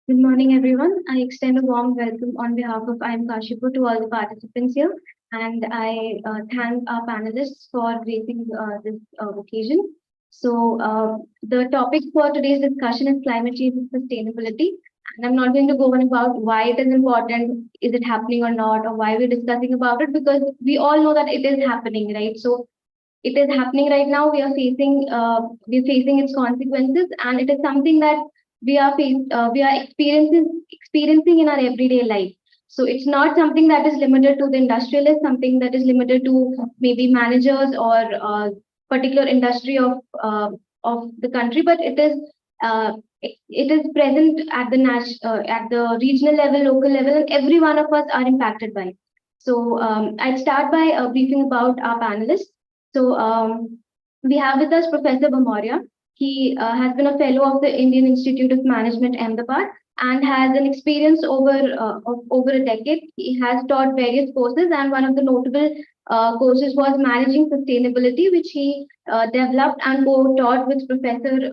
Good morning, everyone. I extend a warm welcome on behalf of I am Kashipur to all the participants here, and I thank our panelists for gracing this occasion. The topic for today's discussion is climate change and sustainability. And I'm not going to go on about why it is important, is it happening or not, or why we're discussing about it, because we all know that it is happening, right? So it is happening right now. We're facing its consequences, and it is something that we are experiencing in our everyday life. So it's not something that is limited to the industrialists, something that is limited to maybe managers or particular industry of the country, but it is present at at the regional level, local level, and every one of us are impacted by it. I'll start by briefing about our panelists. We have with us Professor Bamoria. He has been a fellow of the Indian Institute of Management, Ahmedabad, and has an experience of over a decade. He has taught various courses, and one of the notable courses was Managing Sustainability, which he developed and co-taught with Professor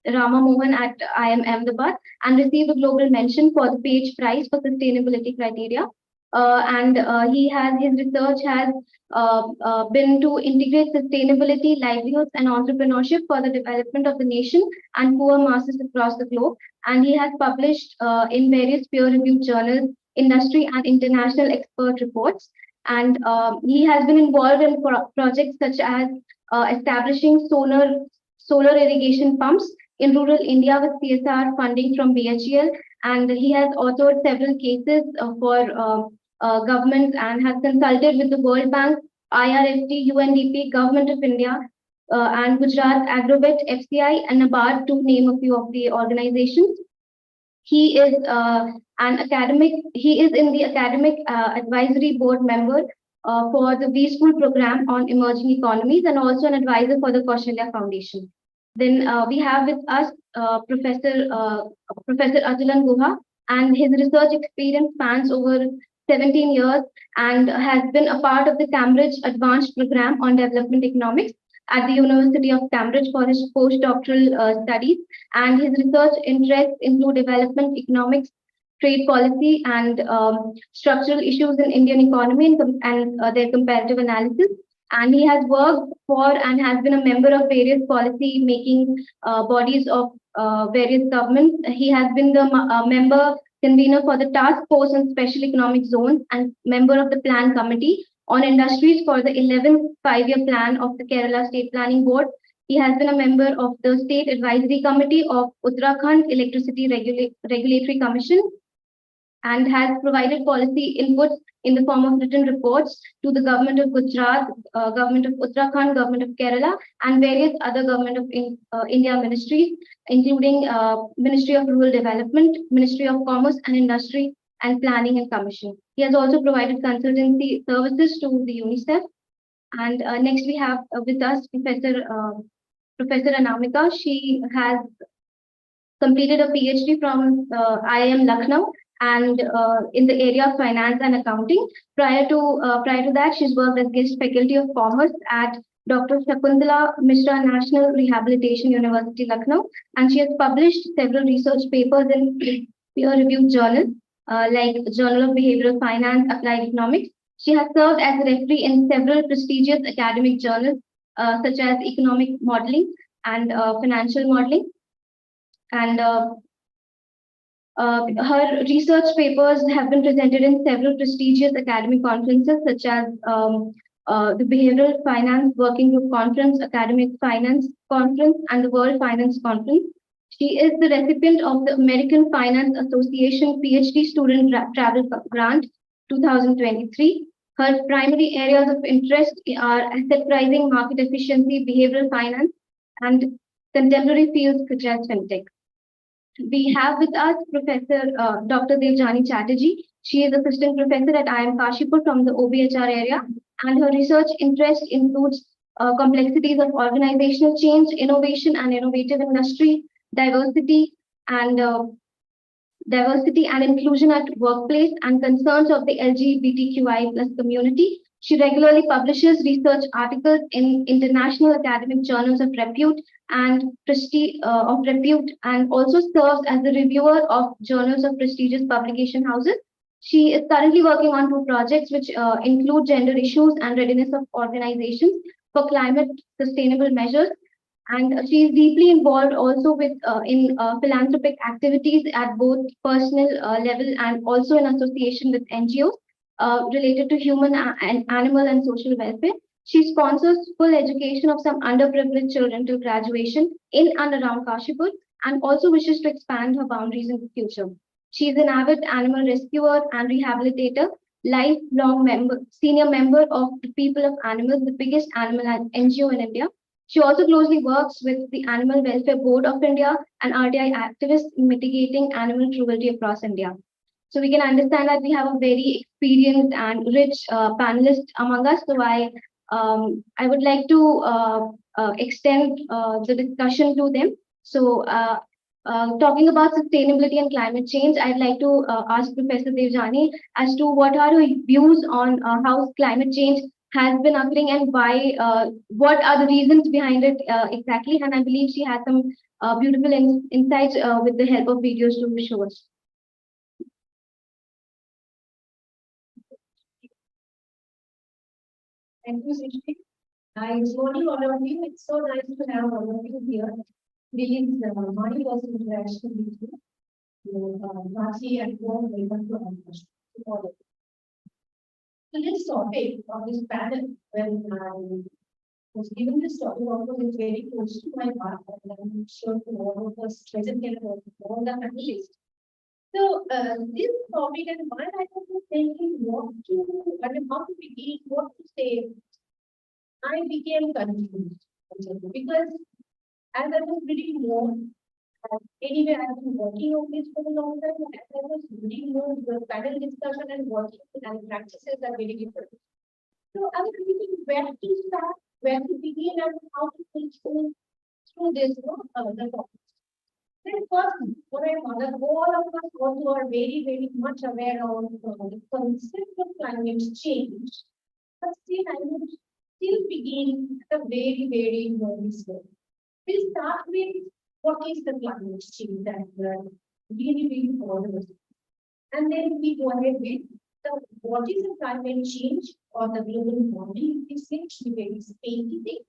Rama Mohan at IIM Ahmedabad, and received a global mention for the Page Prize for Sustainability Criteria. His research has been to integrate sustainability, livelihoods, and entrepreneurship for the development of the nation and poor masses across the globe. And he has published in various peer-reviewed journals, industry and international expert reports. And he has been involved in projects such as establishing solar irrigation pumps in rural India with CSR funding from BHEL. And he has authored several cases for governments and has consulted with the World Bank, IRFT, UNDP, Government of India, and Gujarat Agrovet, FCI, and NABARD, to name a few of the organizations. He is an academic. He is in the academic advisory board member for the V School program on emerging economies, and also an advisor for the Kaushalya Foundation. Then we have with us Professor Ajalan Guha, and his research experience spans over 17 years and has been a part of the Cambridge Advanced Program on Development Economics at the University of Cambridge for his postdoctoral studies. And his research interests include development economics, trade policy, and structural issues in Indian economy and their comparative analysis. And he has worked for and has been a member of various policy making bodies of various governments. He has been the member convener for the Task Force on Special Economic Zones and member of the Plan Committee on Industries for the 11th five-year plan of the Kerala State Planning Board. He has been a member of the State Advisory Committee of Uttarakhand Electricity Regulatory Commission and has provided policy inputs in the form of written reports to the government of Gujarat, government of Uttarakhand, government of Kerala, and various other government of India ministries, including Ministry of Rural Development, Ministry of Commerce and Industry, and Planning and Commission. He has also provided consultancy services to the UNICEF. And next we have with us Professor Anamika. She has completed a PhD from IIM Lucknow and in the area of finance and accounting. Prior to that, she's worked as guest faculty of commerce at Dr. Shakuntala Mishra National Rehabilitation University, Lucknow, and she has published several research papers in peer-reviewed journals like Journal of Behavioral Finance, Applied Economics. She has served as a referee in several prestigious academic journals such as Economic Modeling and Financial Modeling. And her research papers have been presented in several prestigious academic conferences, such as the Behavioral Finance Working Group Conference, Academic Finance Conference, and the World Finance Conference. She is the recipient of the American Finance Association PhD Student Travel Grant 2023. Her primary areas of interest are asset pricing, market efficiency, behavioral finance, and contemporary fields such as fintech. We have with us Professor Dr. Devjani Chatterjee. She is assistant professor at IIM Kashipur from the OBHR area, and her research interest includes complexities of organizational change, innovation and innovative industry, diversity and inclusion at workplace, and concerns of the LGBTQI+ community. She regularly publishes research articles in international academic journals of repute and also serves as the reviewer of journals of prestigious publication houses. She is currently working on two projects which include gender issues and readiness of organizations for climate sustainable measures. And she is deeply involved also with in philanthropic activities at both personal level and also in association with NGOs related to human and animal and social welfare. She sponsors full education of some underprivileged children till graduation in and around Kashipur and also wishes to expand her boundaries in the future. She is an avid animal rescuer and rehabilitator, lifelong member, senior member of the People of Animals, the biggest animal NGO in India. She also closely works with the Animal Welfare Board of India and RTI activists in mitigating animal cruelty across India. So we can understand that we have a very experienced and rich panelist among us. So I would like to extend the discussion to them. So talking about sustainability and climate change, I'd like to ask Professor Devjani as to what are her views on how climate change has been occurring and why, what are the reasons behind it exactly. And I believe she has some beautiful insights with the help of videos to show us. Thank you, Srishti. Good morning, all of you. It's so nice to have all of you here. Really, my first interaction with you. Nati and warm welcome to our session. So this topic of this panel, when I was given this topic, also is very close to my heart, and I'm sure to all of us present here, all the panelists. So this topic and why I was thinking what to, I mean, how to begin, what to say, I became confused because as I was reading more, anyway, I have been working on this for a long time, and as I was reading more, the panel discussion and working and practices are very different. So I was thinking where to start, where to begin, and how to teach through this, the topic. Then first, what I found that all of us also are very, very much aware of the concept of climate change, but still I would still begin at a very, very early stage. We start with what is the climate change that really, really follows. And then we go ahead with what is the climate change or the global warming, essentially very specific.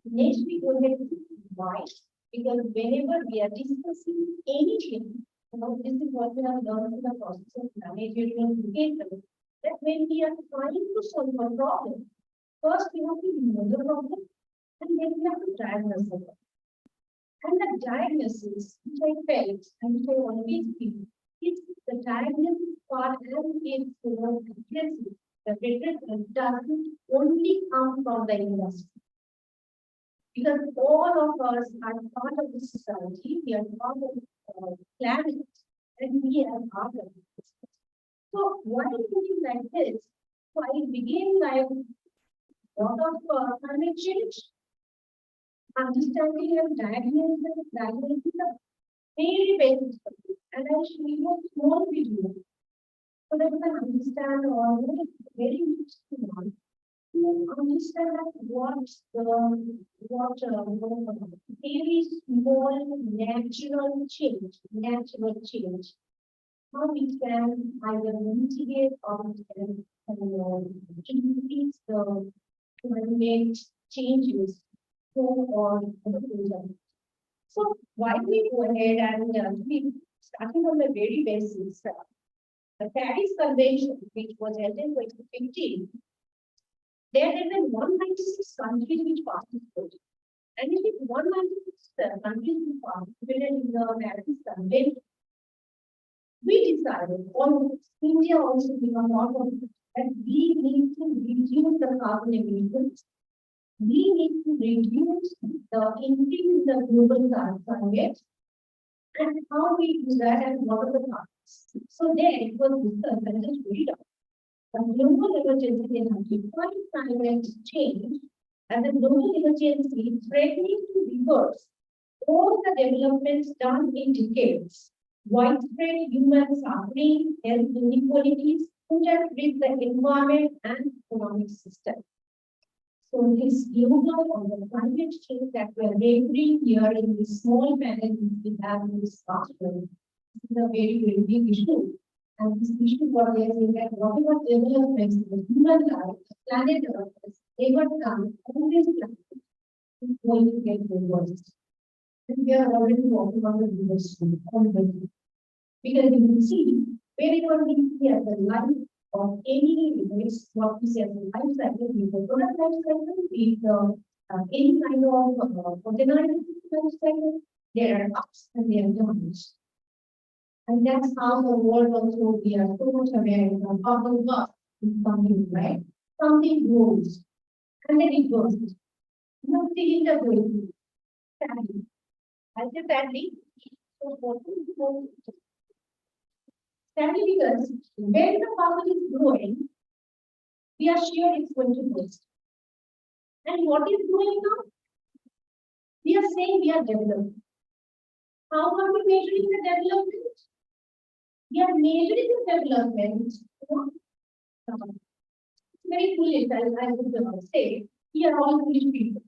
Next, we go ahead with why, because whenever we are discussing anything, this is what we have learned in the process of managerial education, that when we are trying to solve a problem, first we have to know the problem, and then we have to diagnose the problem. And the diagnosis, which I felt and which I always feel, is the diagnosis part and its accuracy. The better doesn't only come from the industry. Because all of us are part of the society, we are part of the planet, and we are part of it. So, why is it like this? So, I began like lot of climate change, understanding and diagnosing the very basic stuff. And I show you a small video so that you can understand or very interesting one. Understand what very small natural change, how we can either mitigate or we can increase the climate changes on the future. So why do we go ahead and we starting from the very basics? The Paris Convention, which was held in 2015, there have been 196 countries which participated. And if 196 countries which participated in the Paris Convention, we decided, almost India also became part of it, that we need to reduce the carbon emissions. We need to reduce the increase in the global climate. And how we do that and what are the parts. So there it was discussed and just read out. The global emergency in defined climate change and the global emergency threatening to reverse all the developments done in decades. Widespread human suffering, health inequalities, with the environment and economic system. So this global or the climate change that we are referring here in this small panel we have in this article is a very, very big issue. And this issue what we are saying that whatever developments the human life, the planet Earth has ever come on this planet is going to get reversed. And we are already talking about the reversal already. Because you can see wherever we see as the life of any race, what we say as a life cycle, be the product life cycle, be the any kind of organized life cycle, there are ups and there are downs. And that's how the world also we are so much aware of how the work is something, right? Something grows and then it goes. Nothing in the way. Sadly. I say sadly, so important. Sadly, because when the power is growing, we are sure it's going to burst. And what is going on? We are saying we are developing. How are we measuring the development? We are measuring the development. Very foolish, I would say. We are all foolish people.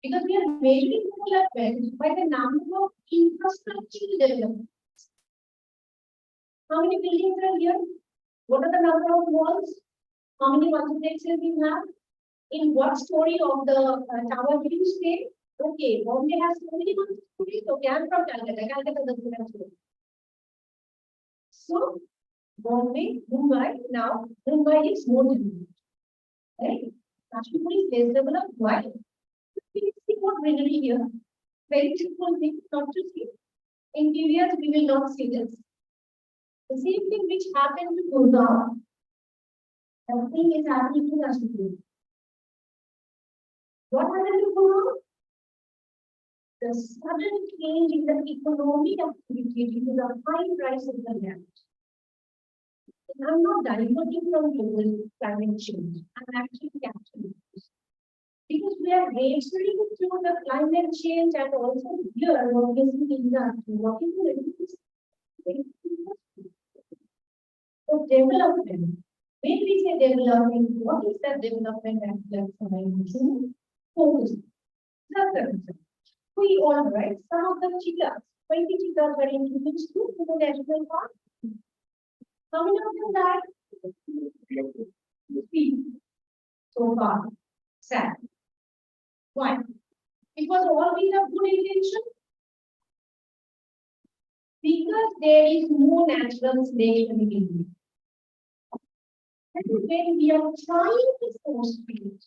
Because we are measuring development by the number of infrastructure development. How many buildings are here? What are the number of walls? How many multiplexes we have? In what story of the tower will you stay? Okay, Bombay has so many stories. Okay, I'm from Calcutta. Calcutta doesn't have stories. So, Bombay, Mumbai, now Mumbai is more developed. Right? Kashmir is less developed. Why? We see what really here. Very simple thing, not to see. In few years, we will not see this. The same thing which happened to Gurgaon, the thing is happening to Kashmir. What happened to Gurgaon? The sudden change in the economic activity due to the high price of the land. I'm not diverting from global climate change. I'm actually capturing this. Because we are racing through the climate change and also here what is in the industry, what is the so development. When we say development, what is that development that we are trying to focus on? We all right, some of the cheetahs, 20 cheetahs were introduced to the national park. How many of them died? 3 so far. Sad. Why? It was always a good intention. Because there is no natural selection in India. And when we are trying to force feed,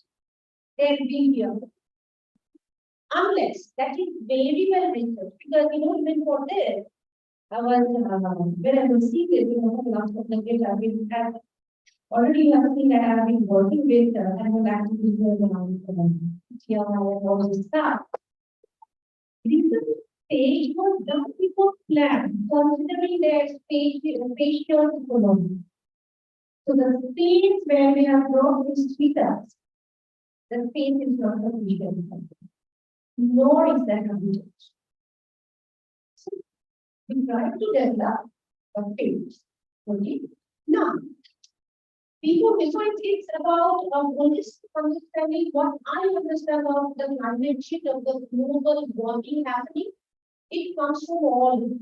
there will be here. Unless that is very well researched, because even for this, I was when I was seeing this, last couple of years I've been already have seen that I've been working with and was actually here and all this stuff. This stage was done before plan, considering their spatial economy. So the space where we have brought these cheetahs, the space is not sufficient, nor is that habitat. So we try to develop a space. Okay. Now, before it's about holistic understanding what I understand of the climate change of the global warming happening. It comes from all.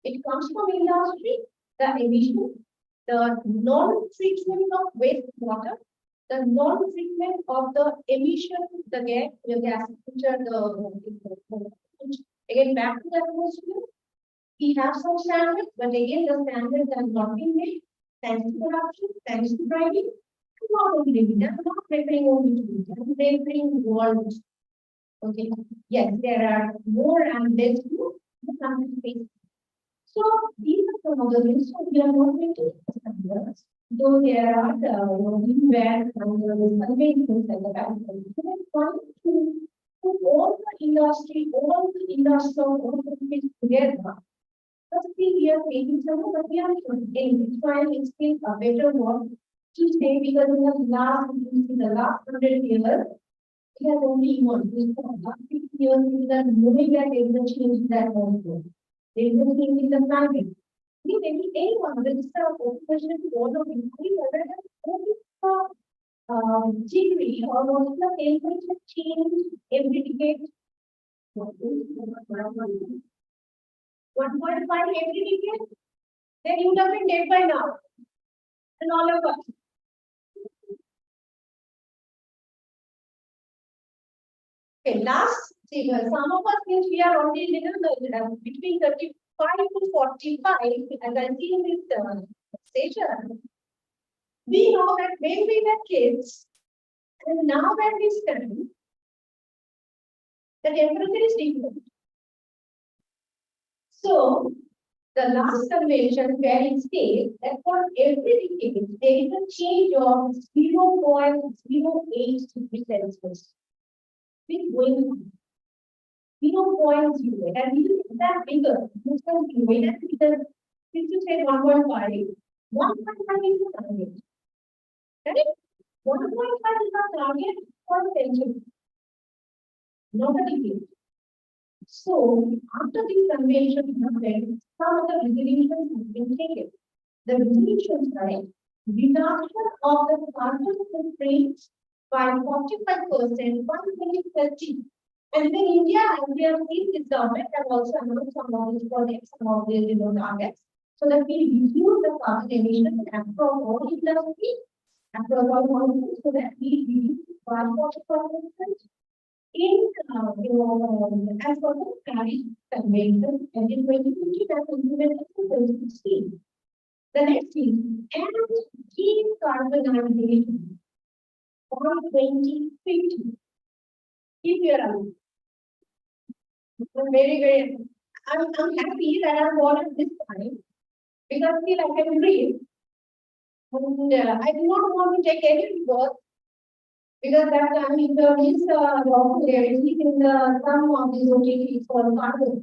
It comes from industry, the emission, the non-treatment of wastewater, the non-treatment of the emission, the gas, again back to the atmosphere. We have some standards, but again the standards have not been made. Thanks to corruption, thanks to driving, not only that, I'm not referring only to it, I'm referring world. Okay, yes, there are more and less to the country space. So these are some of the things. So we are not going to standards, though there are we were conveying things like the back. So let's try to put all the industry of all the things together. First thing we are taking some, but we are trying to explain a better word to say because in the last 100 years, we have only one. In the last 50 years, we are moving that there is a change in that also. There is a change in the climate. We very anyone register a question to all of you, whether degree or what's the temperature change every decade? 1.5 every decade? Then you would have been dead by now. And all of us. Okay, last figure. Some of us think we are only little between 35 to 45, as I see in this station. We know that when we were kids, and now when we study, the temperature is different. So, the last convention where it states that for every decade, there is a change of 0.08 degrees Celsius. It's going on. 0.08, and you get that figure, you can do it as because if you say 1.5, 1.5 is the target. Right? 1.5 is the target for the century, not a decade. So, after this convention happened, some of the resolutions have been taken. The resolutions are reduction of the carbon footprint by 45% by 2030. And then India, as we have seen, this government have also announced some of these projects, some of these targets, so that we reduce the carbon emission across all industries, across all countries, so that we reduce by 45%. In as for the Paris Convention, and in 2050, that was implemented in 2016. The next thing, and keep carbonization for 2050. If you are very, I'm happy that I'm born at this time because still I can breathe. And I do not want to take any birth because that time in the is popularity in the some of these OTTs for carbon.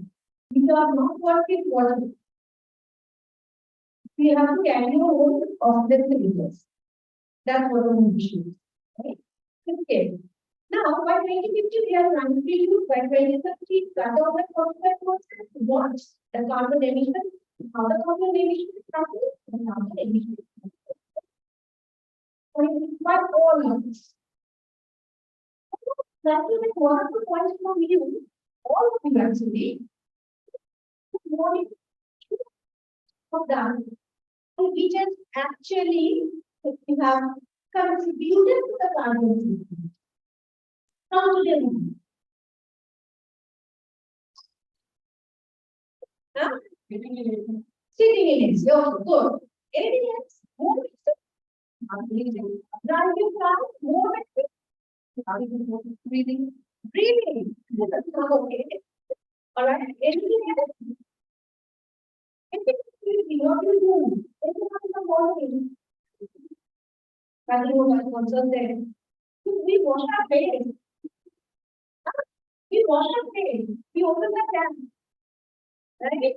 These are not working water. We have to carry your own complex cylinders. That's what we issue. Right? Okay. Now, by 2050, we are trying to reduce by 2030, cut down by 45%. What? The carbon emission, how the carbon emission is happening, and how the emission is happening. By all of this. That is one of the points from you, all of you actually, what of that, which has actually have contributed to the carbon footprint. Come to them. Huh? Sitting in it. You're good. Anything else? More driving car, more breathing. Breathing. Okay. All right. Anything else? Anything what you do? Anything the morning? We wash our face. We wash our face. We open the tap. Right?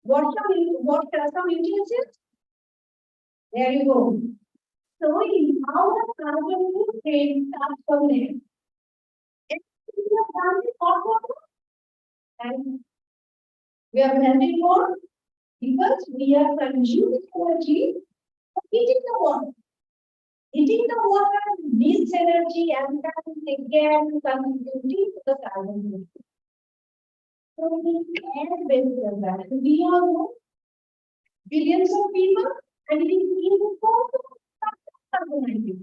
Wash some utensils. There you go. So, how the carbon footprint starts from there. If we have done the hot water, and we are melting more because we are consuming energy for heating the water. Heating the water needs energy and then again contributing to the carbon footprint. So we can benefit that. We all know billions of people and it is even more carbonizing.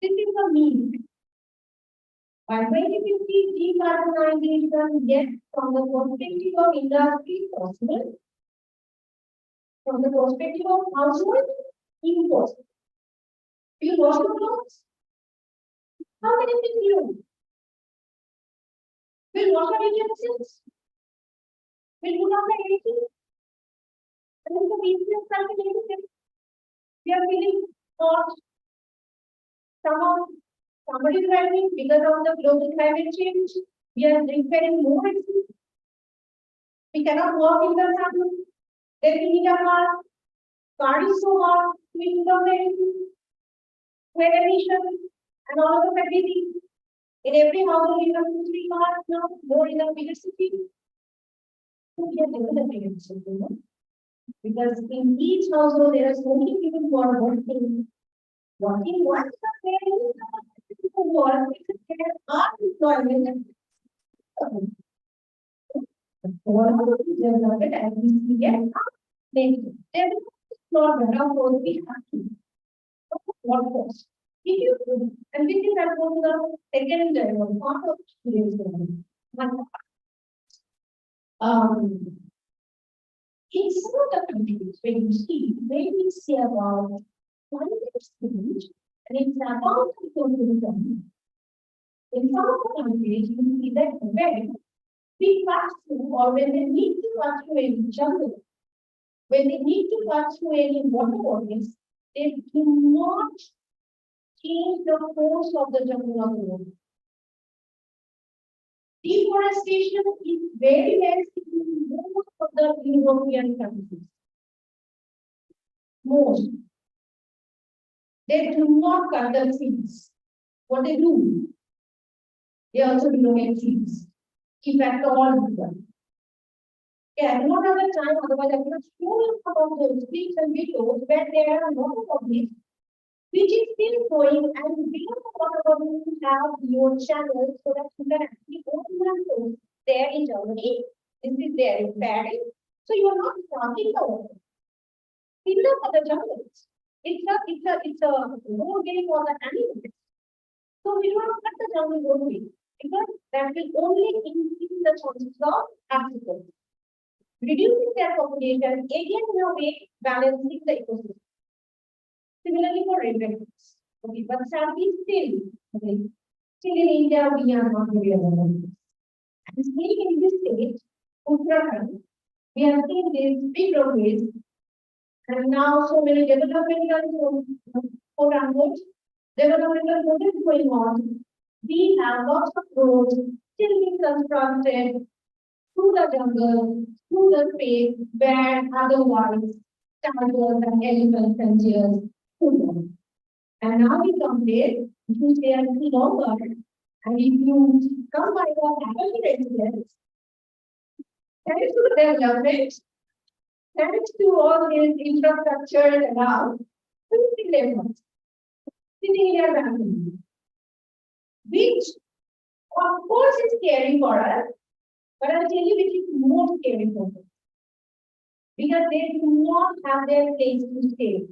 This is the mean. By 2050, decarbonization, yes, from the perspective of industry, possible. From the perspective of household, impossible. You wash the clothes? How many things you? Will wash our utensils? Will put on the anything? And then the easiest calculation. We are feeling hot. Somebody is driving because of the global climate change. We are requiring more energy. We cannot walk in the sun. Then we need a car. Car is so hot. We need a energy. Fuel emission and all of the everything. In every household, you have 2-3 cars now, more in a bigger city. So we are developing it. Because in each household there are so many people who are working. Working once a day, who work because there are employment. All of the development as we see it, there is not enough for be happy. What cost? If you and we can go to the second part of today's program. In some of the countries where you see, when we say about climate change, and it's about ecosystem, in some of the countries you see that when we pass through or when they need to pass through any jungle, when they need to pass through any water bodies, they do not change the course of the jungle on the road. Deforestation is very less in most of the European countries. Most. They do not cut the trees. What they do? They also relocate trees. In fact, all do that. Yeah, I don't have the time, otherwise I would show you about those streets and videos where there are a lot of these, which is still going, and we don't want to have your channel so that you can actually open those there in Germany. This is there in Paris. So you are not starting the water. Fill up the jungles. It's a road way for the animals. So we do not cut the jungle roadway because that will only increase the chances of accidents. Reducing their population, again in a way balancing the ecosystem. Similarly for rainfalls. Okay, but sadly still, okay, still in India we are not very aware of this. And still in this state, Uttarakhand, we are seeing these big roadways, and now so many developmental programs, developmental projects going on. We have lots of roads still being constructed through the jungle, through the space where otherwise tigers and elephants and deers could go. And now we compare, if you stay a little longer, and if you come by the happy residents, thanks to the development, thanks to all this infrastructure around, we see them sitting here randomly, which of course is scary for us, but I'll tell you which is more scary for us. Because they do not have their place to stay.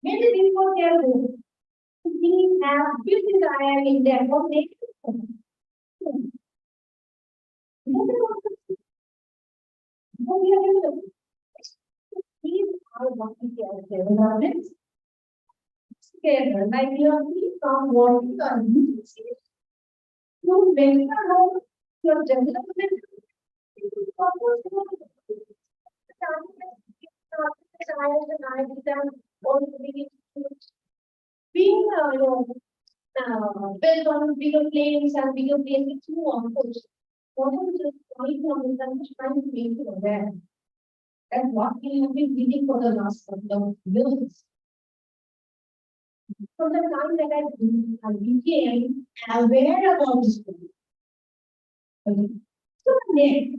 Maybe this was their home. We have built desire in their home. These are what we care developments. Together, like you are from working on you make your development. Being built on bigger planes and bigger planes too, of course. What I'm just trying to understand is trying to make you aware that what we have been reading for the last couple of years. From the time that I became aware about this. So next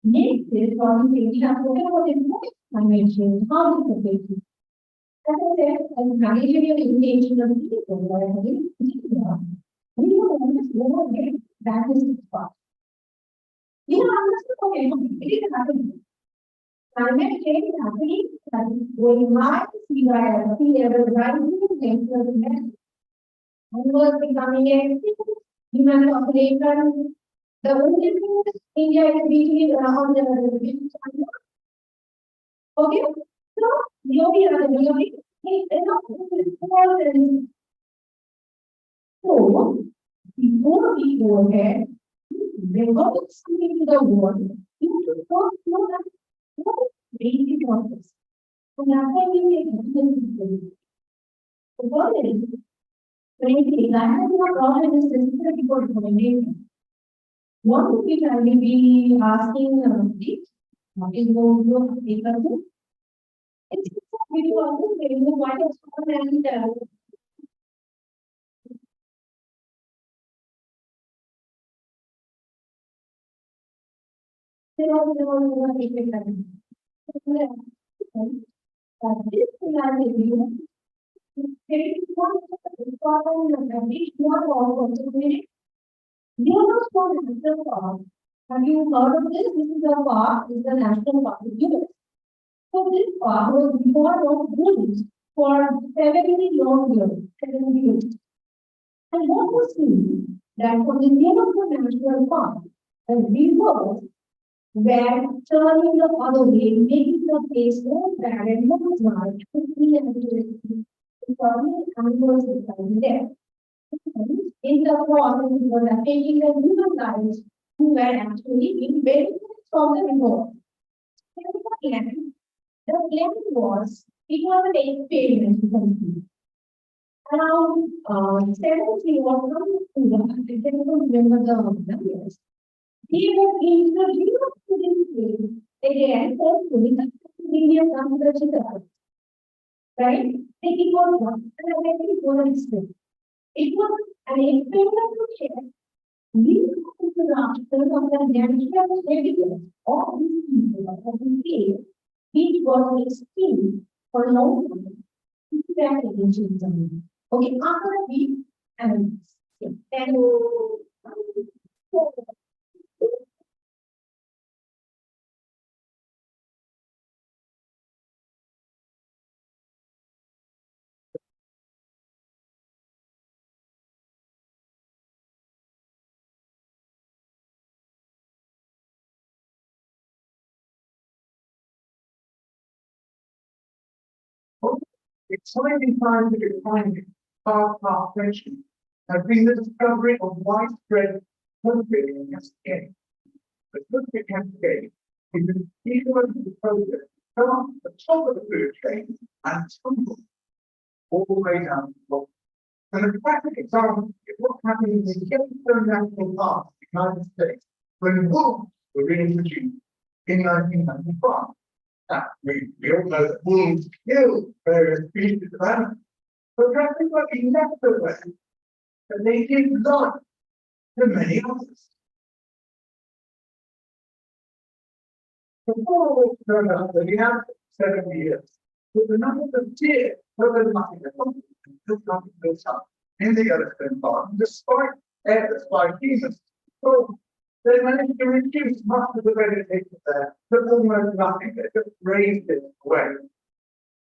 is what we have spoken about important climate change, how to protect it. As I said, I'm managing your intention of people, what I think we don't want to get that is the part. You know, I'm just okay, it is happening. Climate change is happening, that is going high, sea level rising, temperature animals becoming extinct, human population. The only thing is India is reaching around the okay, so yogi are yogi. So before we go ahead, develop something to the world, you should first know that what is basic process. And that's why we make the world is maybe that has not problem is sensitivity for recommendation. One of which I will be asking what is going to take us to. It's a video on the video what is and they all take it. This scenario is important and not all possibility. Yellowstone National Park. Have you heard of this? This is a park, this is a national park in US. So this park was born of bulls for 70 long years, 70 years. And what was seen that for the Yellowstone National Park, the rivers were turning the other way, making the place more bad and more dry, quickly and becoming animals there. In the process, we were taking the human lives who were actually being benefited from the reward. The plan was, it was an experiment you can see. Around 70 or something, I don't remember the numbers. He was introduced to this place again, hopefully, Indian culture, right? It was one, and I think it was an experiment. It was an experiment to check these interactions of the natural evidence of these people of the field, which was extreme for a long time. That against them. Okay, after a week, and exciting time to define far friendship has been the discovery of widespread cultivating cascade. The cultivating cascade is an ecological process from the top of the food chain and tumble all the way down to the bottom. And a classic example is what happened in the Yellowstone National Park, the United States, when wolves were reintroduced in 1995. Now, we all know that wolves kill various species of animals, but practically left away that they give life to many others. Before wolves turned up, they had 70 years, with the numbers of deer over nothing at all, still nothing built up in the Yellowstone Park, despite efforts by humans. So they managed to reduce much of the vegetation there to almost nothing. They just raised it away.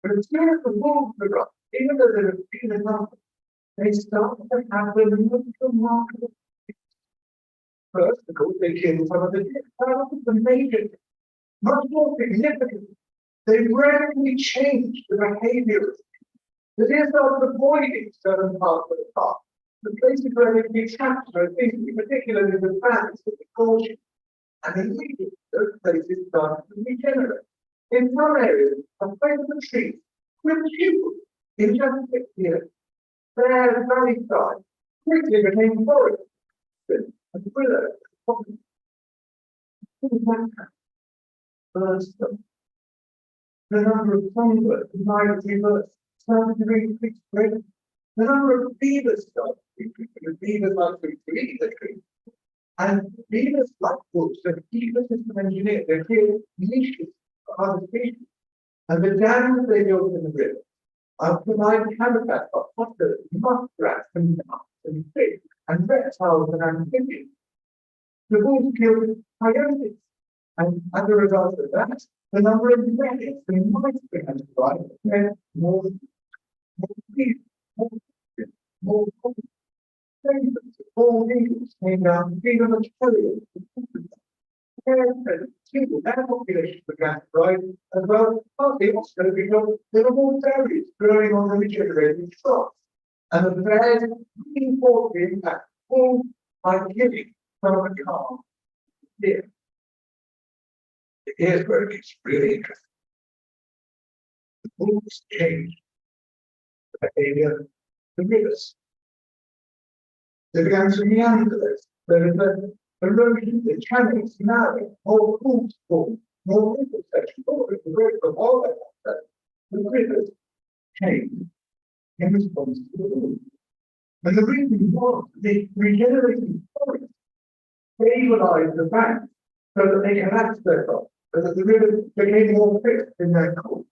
But as soon as the wolves were up, even though they were few in number, they started to have the most remarkable things. First, of course, they killed some of the deer. That was the major thing. Much more significant, they radically changed the behavior of the deer started avoiding certain parts of the park. The places where they could be trapped were things, particularly the fans of the caution, and immediately those places started to regenerate. In some areas, a place of the trees quintupled in just 6 years. Their valley side quickly became forest and willows. Birds, the number of songbirds and migratory birds started to increase greatly. The number of beavers started to increase, because beavers like to eat the tree. And beavers like wolves, so ecosystem engineers, they create niches for other species. And the dams they built in the river provide habitat for otters, muskrats, and ducks, and fish, and reptiles and amphibians. The wolves killed coyotes, and as a result of that, the number of rabbits and mice began to rise, and more people, more all eagles came down to feed on the terriers. Their population began to rise as well, partly also because there were more berries growing on the regenerating crops. And the bears reinforced the impact all by killing from the calm. Here. Here's where it gets really interesting. The wolves changed the behavior of the rivers. They began to meander this. There is a erosion, the channels narrow, more pools form, more river sections, more the river, all that. The rivers changed in response to the wolves. And the reason was the regenerating forest stabilized the banks so that they can access their crops, so that the rivers became more fixed in their course.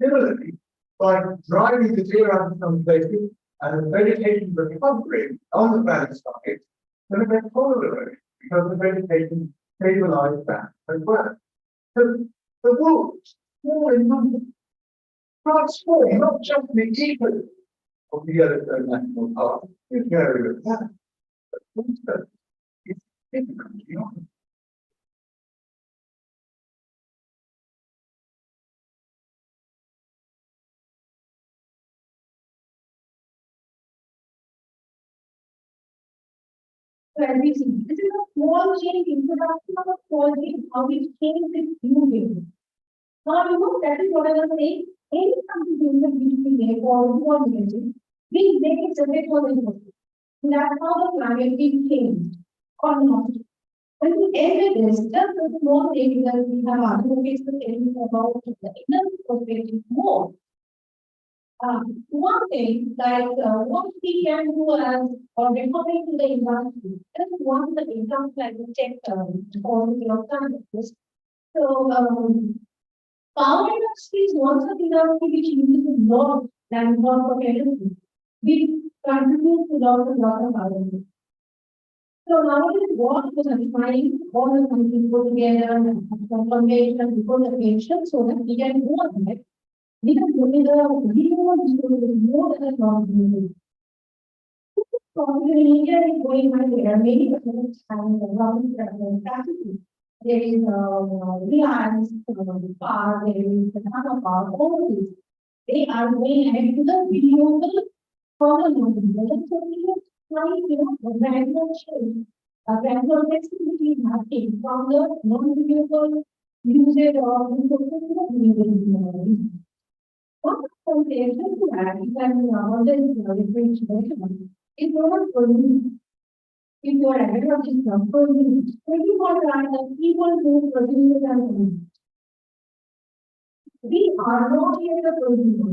Similarly, by driving the zero conservation and the vegetation recovery on the planet side, then it tolerate because the vegetation stabilizes that as well. So the wolves, small in number, transform not just the ecosystem of the other national park, this area of that, but also it's difficult, you know. So as we see, this is a small change, introduction of a small change, how we change this new way. Now, that is what I was saying. Any contribution which we make or do on energy, we make it separate for the person. That's how the planet is changed or not. When we end with this, just a small thing that we have advocates to tell you about the inner perspective more. One thing like what we can do as or recommend to the industry, just one of the examples I will check quality of standards. So power industry is also the industry which uses a lot than not for energy. We contribute to lot of power industry. So nowadays, what was trying all the countries go together and convention before the patient so that we can go ahead. Because we want more than a non-human. India is going by there. Many countries have government capacity. There is Reliance, Power, there is the Tata Power, all of these. They are going ahead to the renewable power non-renewable. So we are trying, the gradual change, gradual flexibility is happening from the non-renewable usage of resources to the renewable. What compared to that, you can different if you are producing, if you are aware of this number, 24 times of people who produce and we are not yet the producer.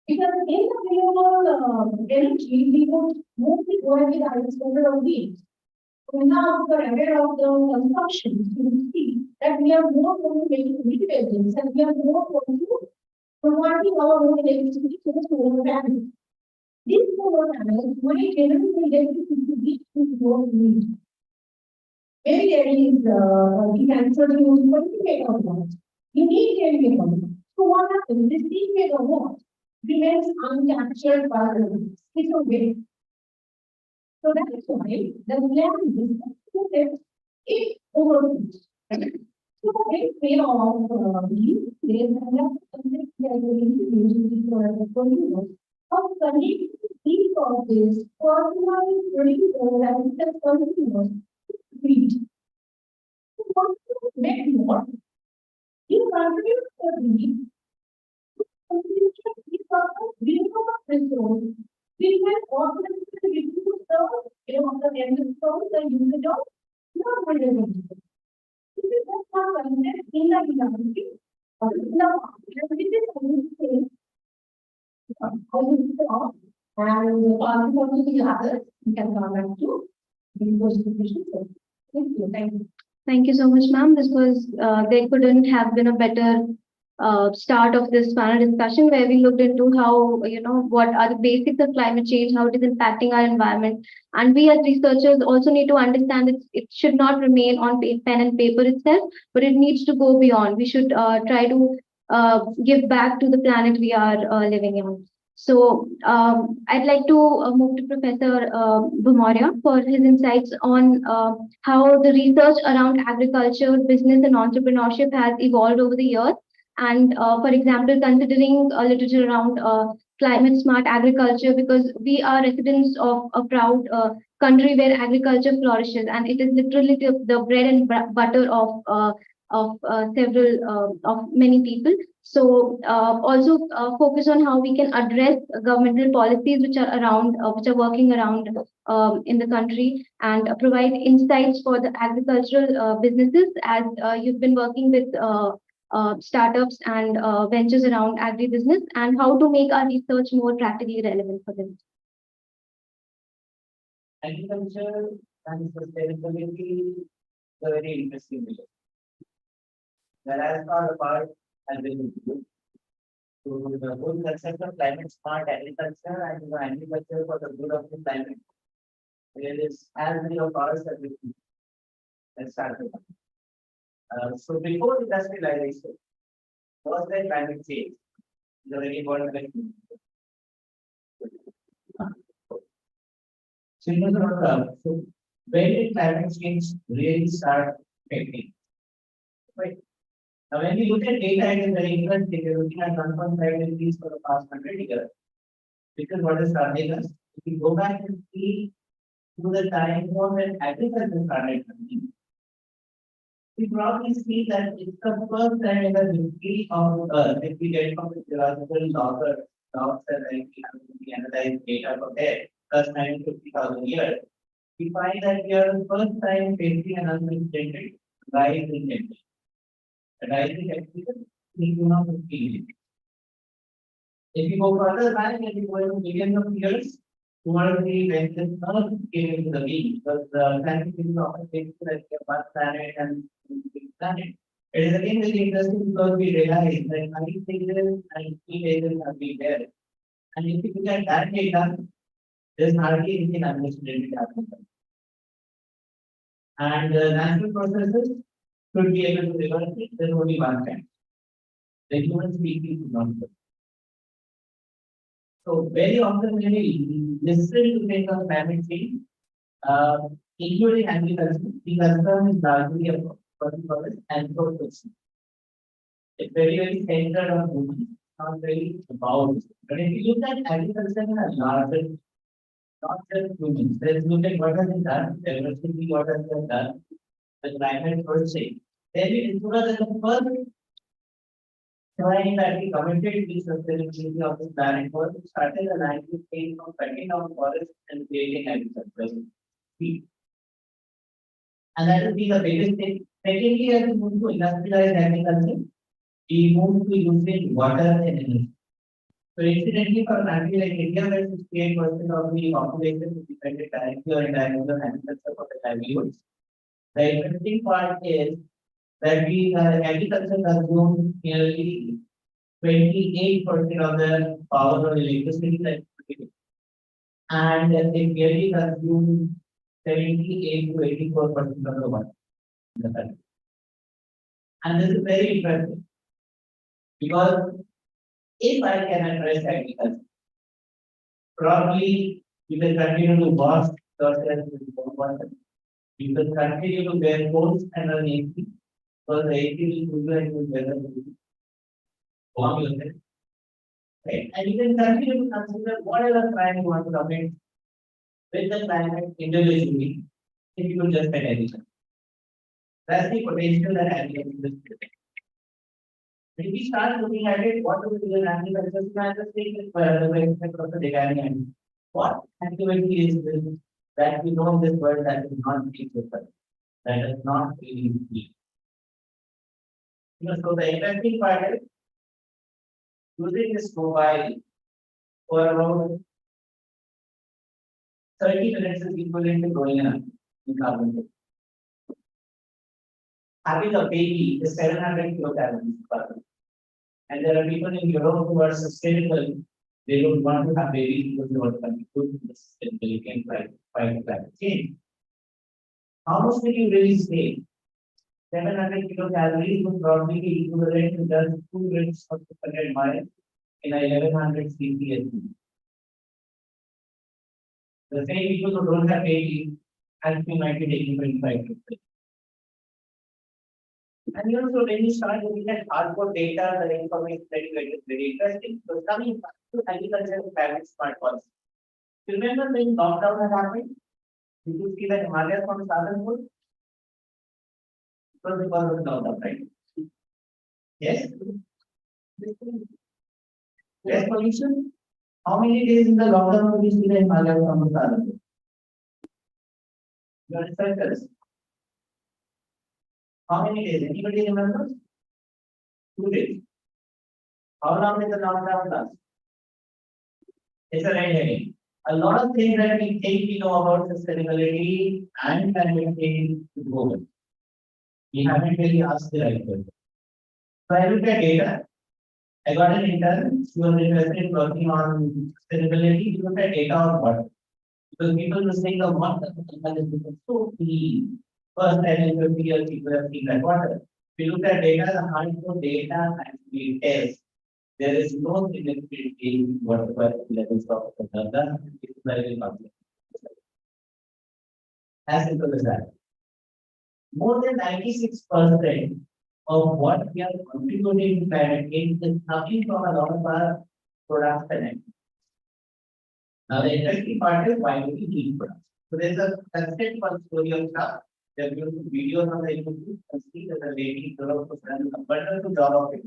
Because in the renewable energy, we would mostly go ahead with the standard of these. So now we are aware of the construction, you will see that we are more going to make it and we are more going to providing our own electricity to the solar panels. These solar panels might generate the electricity which we don't need. Maybe there is we can produce 20 megawatts. You need 10 megawatts. So what happens? This 10 megawatts remains uncaptured by the system wave. So that is why the land is if overused. So the big way of these is of connecting each of these personalized renewable and the continuous reach. So what to make more? You contribute to the reach. Contribution is a renewable resource. We can also reduce the end of the usage of non-renewable. This is just not considered in the industry. Now, this is only and passing on to the others, we can come back to the presentation. Thank you. Thank you. Thank you so much, ma'am. This was, there couldn't have been a better start of this panel discussion where we looked into how, what are the basics of climate change, how it is impacting our environment. And we as researchers also need to understand that it should not remain on pen and paper itself, but it needs to go beyond. We should try to give back to the planet we are living in. So I'd like to move to Professor Bhumoria for his insights on how the research around agriculture, business and entrepreneurship has evolved over the years. And for example, considering literature around climate smart agriculture, because we are residents of a proud country where agriculture flourishes, and it is literally the bread and butter of several of many people. So also focus on how we can address governmental policies which are around, which are working around in the country, and provide insights for the agricultural businesses, as you've been working with startups and ventures around agribusiness, and how to make our research more practically relevant for them. Agriculture and sustainability is a very interesting issue. Whereas our part has been good. So the whole concept of climate smart agriculture and the agriculture for the good of the climate. There is as many of ours as we can. Let's start with that. So before industrialization, was there climate change? The very important question. So, so when did climate change really start affecting? Right. Now, when we look at data, it is very interesting. We're looking at 1.5 degrees for the past 100 years. Because what is starting us? If we go back and see to the time when agriculture started happening, we probably see that it's the first time in the history of Earth, if we get from the geological logs and then we analyze data from there, plus 950,000 years, we find that we are the first time facing an unprecedented rise in temperature. The rise in temperature is 250 years. If you go further back and you go into millions of years, towards the when the Earth came into the being, because the scientific people often think that we have one planet and big planet. It is again very interesting because we realize that many phases and key phases have been there. And if you look at that data, there's hardly anything unprecedented happening. And natural processes should be able to reverse it. There's only one kind. The human species is not good. So very often when we listen to things on climate change, including agriculture, the concern is largely about what we call as anthropocene. It's very centered on humans, not very about. But if you look at agriculture in a larger, not just humans, let's look at what has been done, diversity, what has been done, the climate per se. Then it is the first trying that we committed the sustainability of this planet was started the 90s came from cutting down forests and creating agriculture. And that will be the biggest thing. Secondly, as we move to industrialized agriculture, we move to using water and energy. So incidentally, for a country like India, where 68% of the population is dependent directly or indirectly on agriculture for the livelihoods, the interesting part is that we agriculture consumes nearly 28% of the power of electricity that we produce. And they nearly consume 78 to 84% of the water in the country. And this is very interesting because if I can address agriculture, probably you can continue to wash yourself with water. You can continue to wear coats and an AC. Because the AC will put you into weather warm yourself. Right? And you can continue to consider whatever crime you want to commit with the climate individually if you could just spend anything. That's the potential that agriculture is. When we start looking at it, what do we do in agriculture? We have to take it the benefit of the degrading. What activity is this that we know in this world that is not being preferred, that is not really key. So the interesting part is using this mobile for around 30 minutes is equivalent to growing up in carbon. Having a baby is 700 kilocalories per day. And there are people in Europe who are sustainable. They don't want to have babies because they want to contribute to the sustainability and fight climate change. How much will you really save? 700 kilocalories would probably be equivalent to just 2 trips of 200 miles in a 1100 cc. The same people who don't have babies actually might be taking 25 trips. And so when you start looking at hardcore data, the information that you get is very interesting. So coming back to agriculture and climate smart policy. Remember when lockdown had happened? Did you see that Himalayas from southern food? Because of the lockdown, right? Yes? Less pollution? How many days in the lockdown did you see the Himalayas from the southern food? You understand this? How many days? Anybody remembers? 2 days. How long did the lockdown last? It's a red herring. A lot of things that we think we know about sustainability and climate change is global. We haven't really asked the right question. So I looked at data. I got an intern, she was interested in working on sustainability, she looked at data on water. Because people were saying the water is so clean. First time in 50 years, people have seen that water. We look at data, the hardcore data actually tells there is no significant change in water quality levels of the Ganga. It's very public. As simple as that. More than 96% of what we are contributing to climate change is coming from a lot of our products and activities. Now, the interesting part is why do we need products? So, there's a constant one story of stuff. There are beautiful videos on the YouTube and see that the lady developed a wonderful job of it.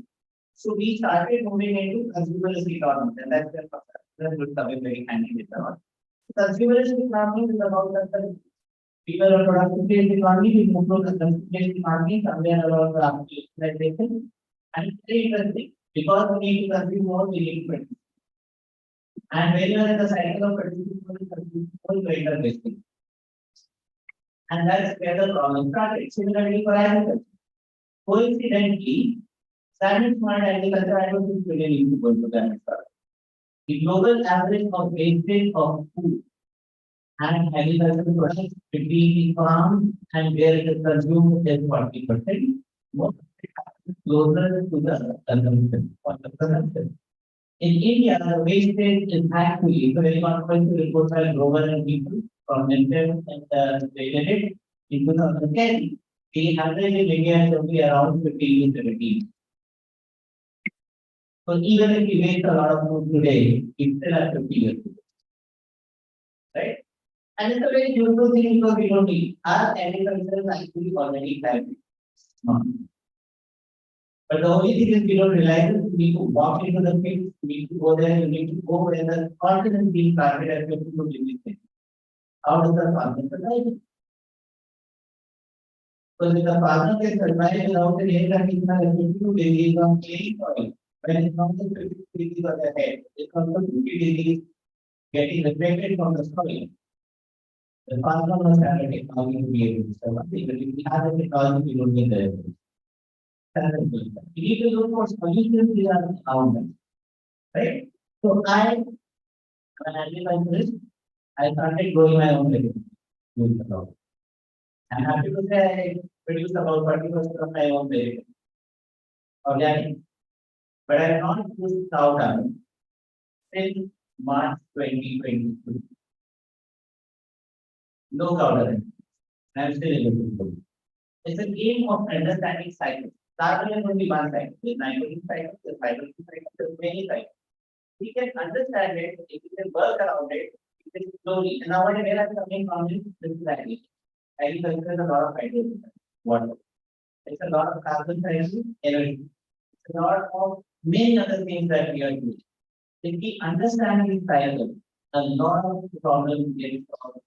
So, we started moving into consumeristic economy, and that's where that would come in very handy with the one. Consumeristic economy is about the people are productive-based economy, we move to the consumer-based economy, somewhere around the utilization. And it's very interesting because we need to consume more, we need to produce. And when you are in the cycle of producing more, you enter wasting. And that's where the problem started. Similarly for agriculture. Coincidentally, standard smart agriculture, I don't think we really need to go into that. The global average of wastage of food and agricultural products between the farm and where it is consumed is 40%. More closer to the consumption or the consumption. In India, the wastage is actually very comprehensive report by Grover and people from India and they did it in 2010. The average in India is only around 15 to 17. So even if we waste a lot of food today, it's still at 50 years. Right? And it's a very beautiful thing because we don't need our agriculture is actually already climate. But the only thing is we don't realize is we need to walk into the field, we need to go there, we need to go where the continent being planted at 52 degrees Celsius. How does the farmer survive? So if the farmer can survive without the air conditioner at 52 degrees on clay soil, when it's not the 50 degrees on the head, it's also 50 degrees getting reflected from the soil. The farmer must have a technology to be able to survive. But if we have the technology, we don't need the evidence. We need to look for solutions to our environment. Right? So when I did my first, I started growing my own vegetable. I'm happy to say I produce about 40% of my own vegetable. Organic. But I have not used cow dung since March 2022. No cow dung. I'm still able to do it. It's a game of understanding cycles. Carbon is only one cycle. There's nitrogen cycle, there's hydrogen cycle, there's many cycles. We can understand it, if we can work around it, we can slowly. And now where I'm coming from is this is agriculture. Agriculture is a lot of hydrogen, water. It's a lot of carbon cycle, energy. It's a lot of many other things that we are doing. If we understand these cycles, a lot of problems get solved.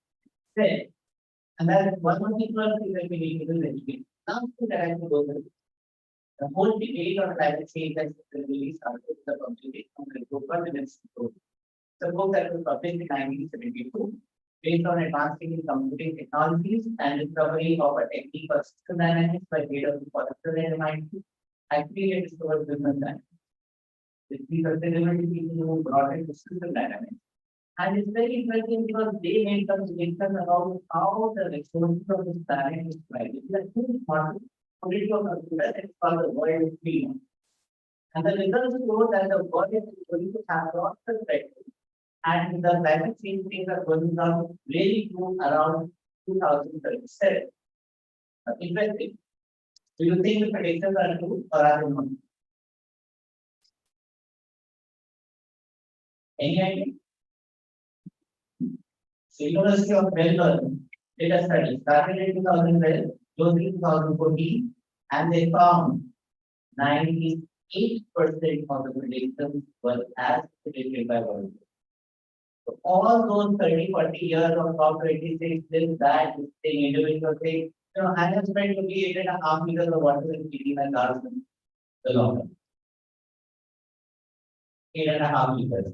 And that's one of the things that we need to do is educate. Now that I have to go through. The whole debate on climate change has really started with the publication of the Global Limits Report. It's a book that was published in 1972 based on advancing in computing technologies and discovery of a technique for system dynamics by data of Forrester and MIT. Actually, it discovered business dynamics. It's the sustainability people who brought it to system dynamics. And it's very interesting because they made some predictions about how the resources of this planet is priced. It's a huge model. Put it to a computer, it's called the world screen. And the results show that the world is going to have lots of perspective. And the climate change things are going down really to around 2037. Interesting. Do you think the predictions are true or are they not? Any idea? So University of Melbourne did a study, started in 2012, closed in 2014, and they found 98% of the predictions were as predicted by World. So all those 30, 40 years of COP26, this, that, this thing, individual thing, I have spent maybe 8.5 meters of water in feeding my cars in the long run. 8.5 meters.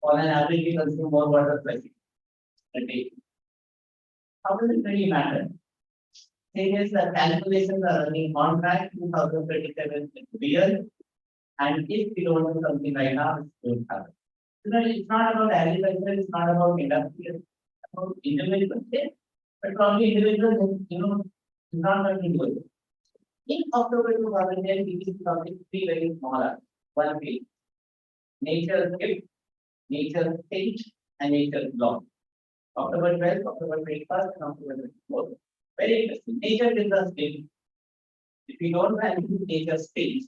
On an average, we consume more water per day. How does it really matter? Thing is, the calculations are running on track 2037 year, And if we don't do something right now, it won't happen. It's not about agriculture, it's not about industry, it's about individuals, yes, but probably individuals, is not going to do it. In October 2010, we did something very small, one page. Nature gift, nature stage, and nature law. October 12th, October 21st, and October 24th. Very interesting. Nature gives us gift. If we don't value nature's stage,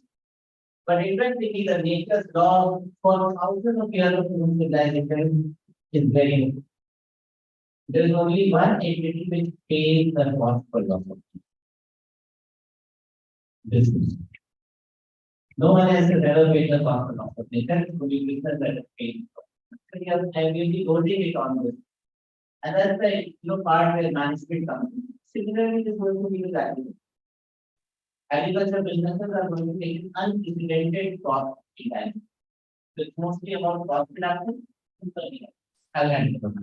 but interestingly, the nature's law for thousands of years of human civilization is very new. There is only one entity which pays the cost for loss of business. No one else has ever paid the cost for loss of nature. It will be business that is paid. I will be holding it on this. And that's the part where management comes in. Similarly, this is going to be with agriculture. Agriculture businesses are going to take unprecedented cost in time. So it's mostly about cost reduction. I'll hand it over.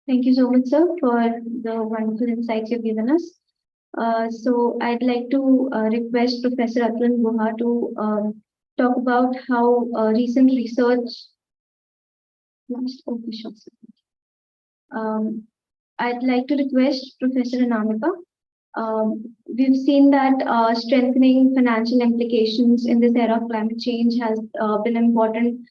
Thank you so much, sir, for the wonderful insights you've given us. So I'd like to request Professor Atul Guha to talk about how recent research. I'd like to request Professor Anamika. We've seen that strengthening financial implications in this era of climate change has been important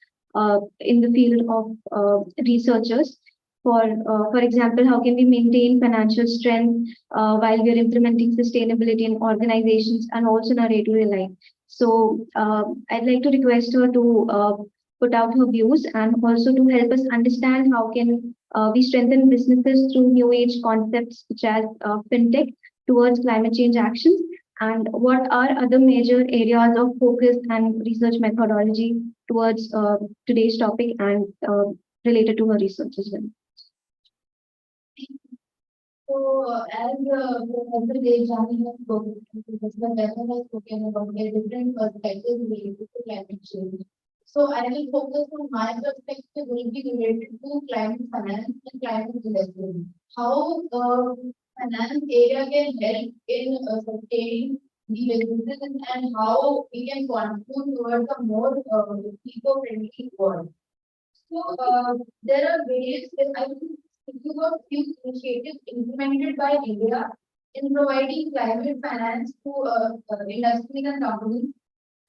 in the field of researchers. For example, how can we maintain financial strength while we are implementing sustainability in organizations and also in our day-to-day life? So I'd like to request her to put out her views and also to help us understand how can we strengthen businesses through new age concepts such as fintech towards climate change actions, and what are other major areas of focus and research methodology towards today's topic and related to her research as well. So, as Professor Dejani has spoken, Professor Devon has spoken about the different perspectives related to climate change. So, I will focus on my perspective will be related to climate finance and climate investment. How finance area can help in sustaining the businesses and how we can contribute towards a more eco-friendly world. So, there are various, I will speak about few initiatives implemented by India in providing climate finance to industries and companies.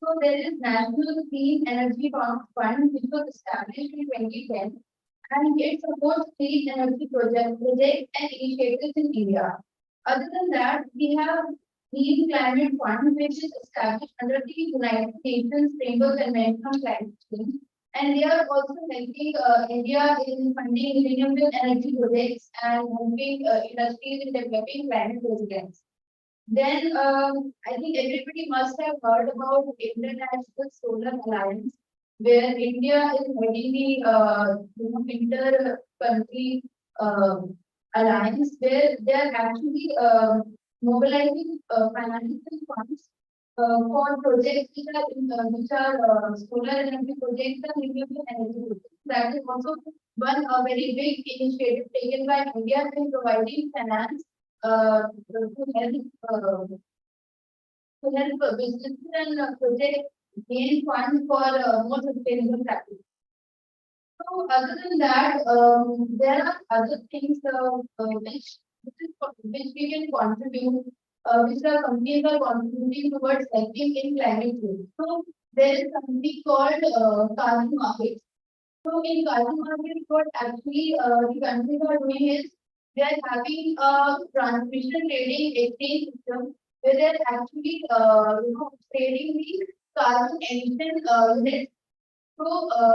So there is National Clean Energy Fund, which was established in 2010, and it supports clean energy projects and initiatives in India. Other than that, we have Clean Climate Fund, which is established under the United Nations Framework Convention on Climate Change. And they are also helping India in funding renewable energy projects and helping industries in developing climate resilience. Then I think everybody must have heard about International Solar Alliance, where India is heading the inter-country alliance, where they are actually mobilizing financial funds for projects which are solar energy projects and renewable energy projects. That is also one very big initiative taken by India in providing finance to help businesses and projects gain funds for more sustainable practices. So other than that, there are other things which we can contribute, which the companies are contributing towards helping in climate change. So there is something called carbon markets. So in carbon markets, what actually the countries are doing is they are having a transmission trading exchange system where they are actually trading the carbon emission units. So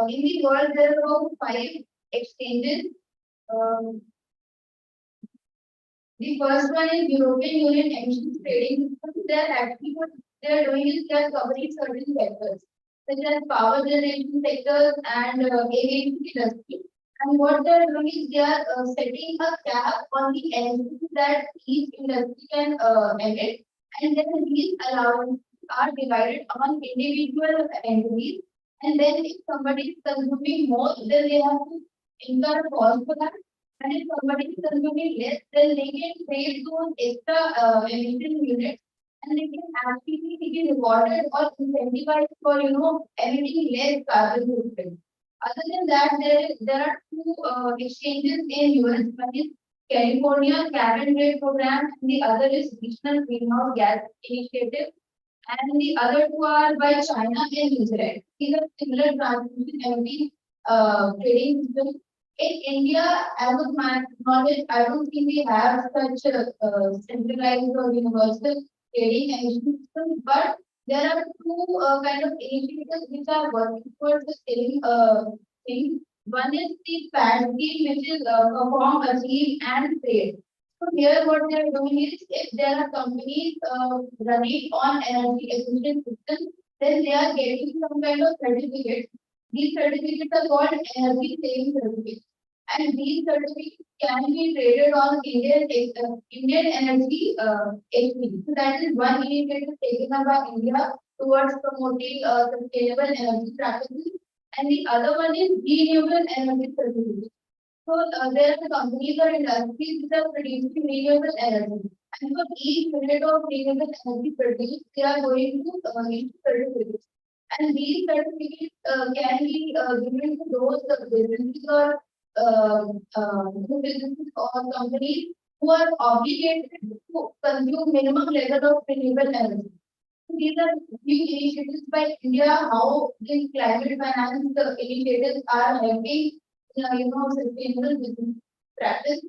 in the world there are about 5 exchanges. The first one is European Union emissions trading system. They are actually what they are doing is they are covering certain sectors such as power generation sectors and aviation industry. And what they are doing is they are setting a cap on the emissions that each industry can emit, and then these allowances are divided on individual entities. And then if somebody is consuming more, then they have to incur a cost for that. And if somebody is consuming less, then they can trade those extra emission units and they can actually be rewarded or incentivized for emitting less carbon footprint. Other than that, there are two exchanges in US. One is California Cap and Trade Program, and the other is Regional Greenhouse Gas Initiative, and the other two are by China and New Zealand. These are similar transmission emitting trading systems. In India, as of my knowledge, I don't think we have such centralized or universal trading emission systems, but there are two kind of initiatives which are working towards the same thing. One is the PAD scheme, which is perform, achieve, and trade. So here what they are doing is if there are companies running on energy efficient systems, then they are getting some kind of certificates. These certificates are called energy saving certificates. And these certificates can be traded on Indian energy exchange. So that is one initiative taken up by India towards promoting sustainable energy practices. And the other one is renewable energy certificates. So there are companies or industries which are producing renewable energy. And for each unit of renewable energy produced, they are going to issue certificates. And these certificates can be given to those businesses or businesses or companies who are obligated to consume minimum level of renewable energy. So these are few initiatives by India, how these climate finance initiatives are helping sustainable business practice.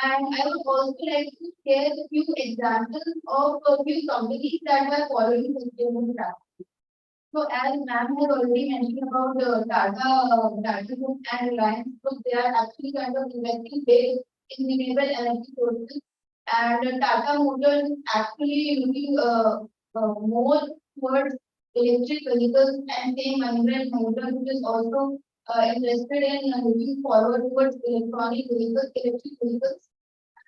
And I would also like to share a few examples of a few companies that are following sustainable practice. So as ma'am has already mentioned about the Tata Group and Reliance, so they are actually kind of investing big in renewable energy sources. And Tata Motors is actually looking more towards electric vehicles, and same Mahindra and Mahindra, which is also interested in looking forward towards electronic vehicles, electric vehicles.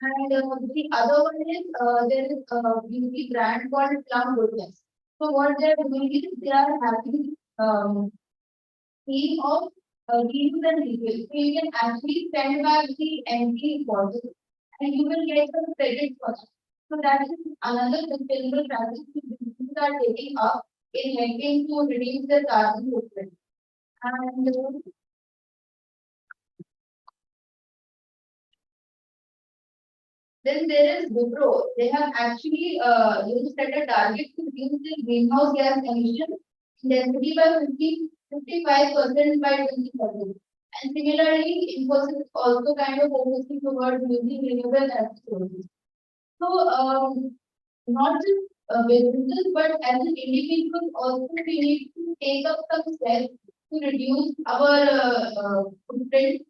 And the other one is there is a beauty brand called Plum Goodness. So what they are doing is they are having scheme of reuse and refill. So you can actually send back the empty bottle and you will get some credit for that. So that is another sustainable practice which businesses are taking up in helping to reduce their carbon footprint. And then there is Wipro. They have actually set a target to reduce the greenhouse gas emission intensity by 55% by 2030. And similarly, Infosys is also kind of focusing towards using renewable energy sources. So, not just businesses, but as an individual, also we need to take up some steps to reduce our footprint.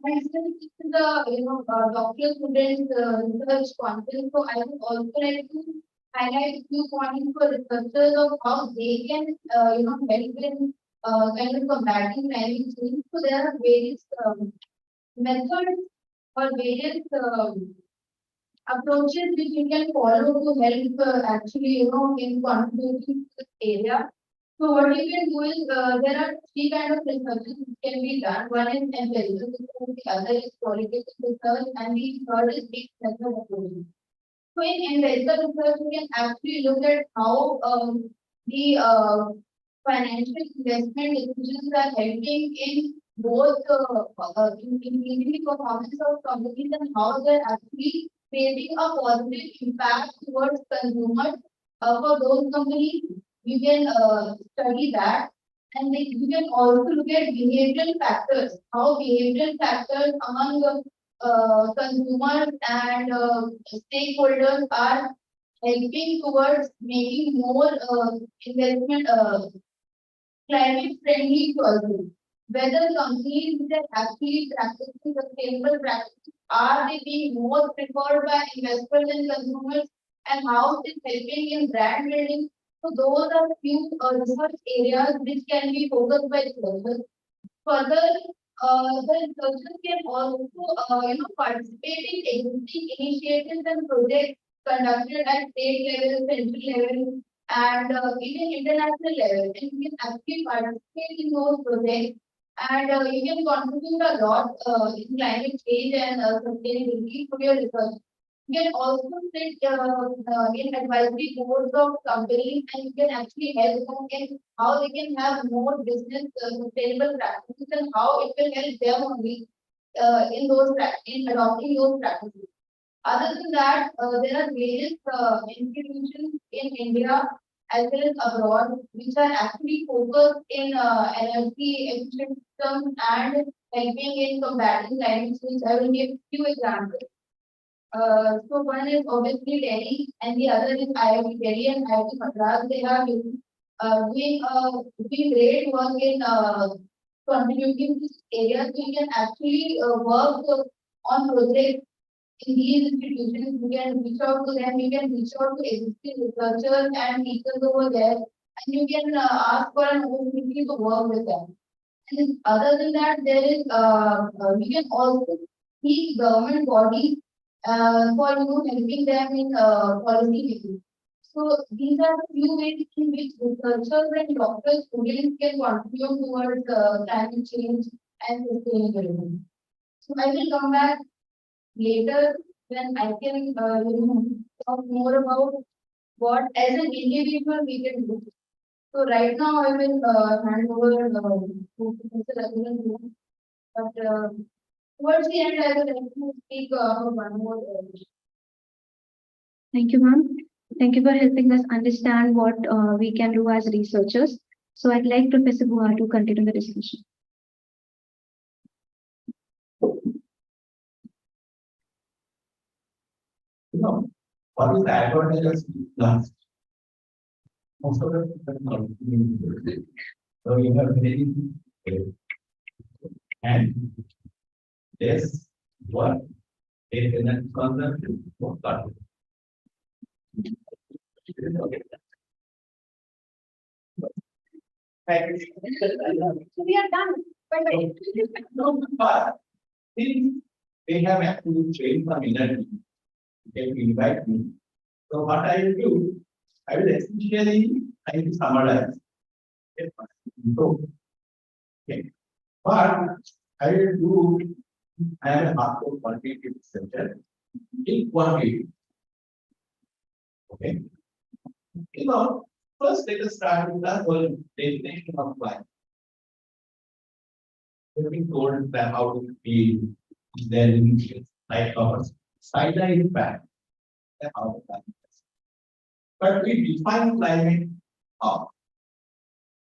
And since this is a doctoral student research conference, so I would also like to highlight a few points for researchers of how they can help in kind of combating climate change. So there are various methods or various approaches which you can follow to help actually in contributing to this area. So what you can do is there are three kind of researches which can be done. One is empirical research, the other is qualitative research, and the third is mixed method approach. So in empirical research, you can actually look at how the financial investment decisions are helping in both in the performance of companies and how they're actually creating a positive impact towards consumers for those companies. You can study that, and then you can also look at behavioral factors, how behavioral factors among consumers and stakeholders are helping towards making more investment climate friendly choices. Whether companies which are actually practicing sustainable practices are they being more preferred by investors and consumers, and how it is helping in brand building. So those are few research areas which can be focused by researchers. Further, the researchers can also participate in existing initiatives and projects conducted at state level, central level, and even international level. And you can actually participate in those projects, and you can contribute a lot in climate change and sustainability to your research. You can also sit in advisory boards of companies, and you can actually help them in how they can have more business sustainable practices and how it will help them only in in adopting those practices. Other than that, there are various institutions in India as well as abroad which are actually focused in energy efficient systems and helping in combating climate change. I will give few examples. So one is obviously Delhi and the other is IIT Delhi and IIT Madras. They are doing great work in contributing to this area. So you can actually work on projects in these institutions. You can reach out to them, you can reach out to existing researchers and teachers over there, and you can ask for an opportunity to work with them. And other than that, there is we can also seek government bodies for helping them in policy making. So these are few ways in which researchers and doctors, students can contribute towards climate change and sustainability. So I will come back later when I can talk more about what as an individual we can do. So right now I will hand over to Mr. Raghunan. But towards the end I would like to speak about one more. Thank you, ma'am. Thank you for helping us understand what we can do as researchers. So I'd like Professor Guha to continue the discussion. What is the advantage of last? Most of the so you have many and this what is in a concept of carbon. We are done. Bye bye. They have actually trained some energy. They will invite me. So what I will do, I will essentially I will summarize. Okay. But I will do I am a hardcore quantitative researcher in quantity. Okay. First let us start with the whole definition of climate. We have been told that how to be their limitations, like our side impact, how to climate. But we define climate how?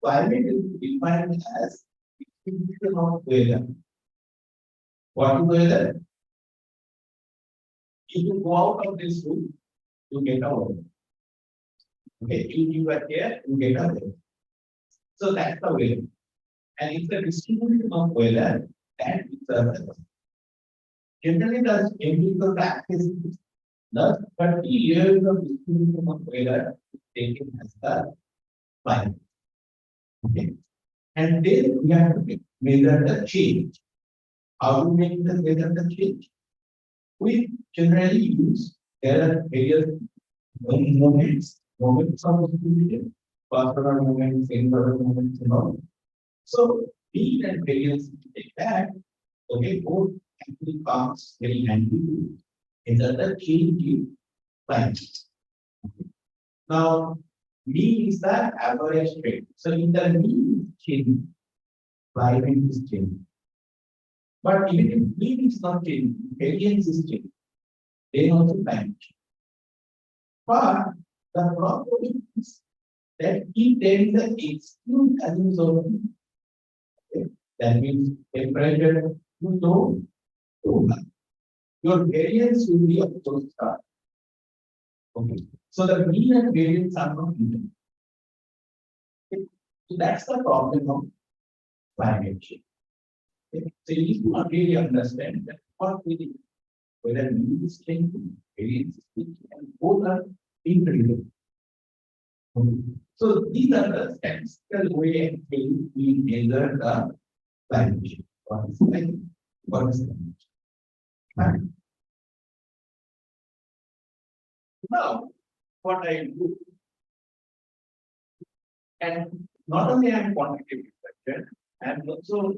Climate is defined as distribution of weather. What is weather? If you go out of this room, you get a weather. Okay, you are here, you get a weather. So that's the weather. And it's the distribution of weather that is the weather. Generally, the empirical practice is the 30 years of distribution of weather is taken as the climate. Okay. And then we have to measure the change. How to make the measure the change? We generally use there are various moments of distribution, pastoral moments, inverted moments, and all. So mean and variance take that. Okay, both actually comes very handy to measure the change in climate. Okay. Now, mean is the average rate. So in the mean change, climate is changing. But even if mean is not changing, variance is changing. They also climate change. But the problem is that if there is an extreme values of okay, that means temperature too low, too high. Your variance will be of course star. Okay. So the mean and variance are not even. Okay. So that's the problem of climate change. Okay. So you need to really understand that what really whether mean is changing, variance is changing, and both are incredible. Okay. So these are the statistical way in which we measure the climate change. What is climate? What is climate change? Now, what I do, and not only I am quantitative researcher, I am also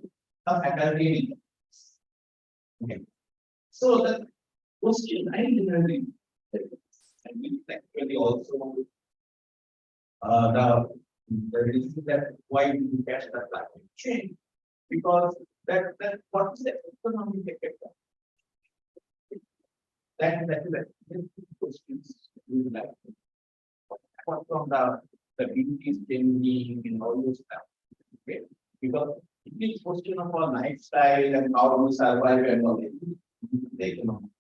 a faculty. Okay. So the question I generally, and we actually also the reason that why we catch the climate change, because that what is the economic effect of that is the questions we would like to apart from the beauty changing and all those stuff. Okay, because it is question of our lifestyle and how we survive and all the economy.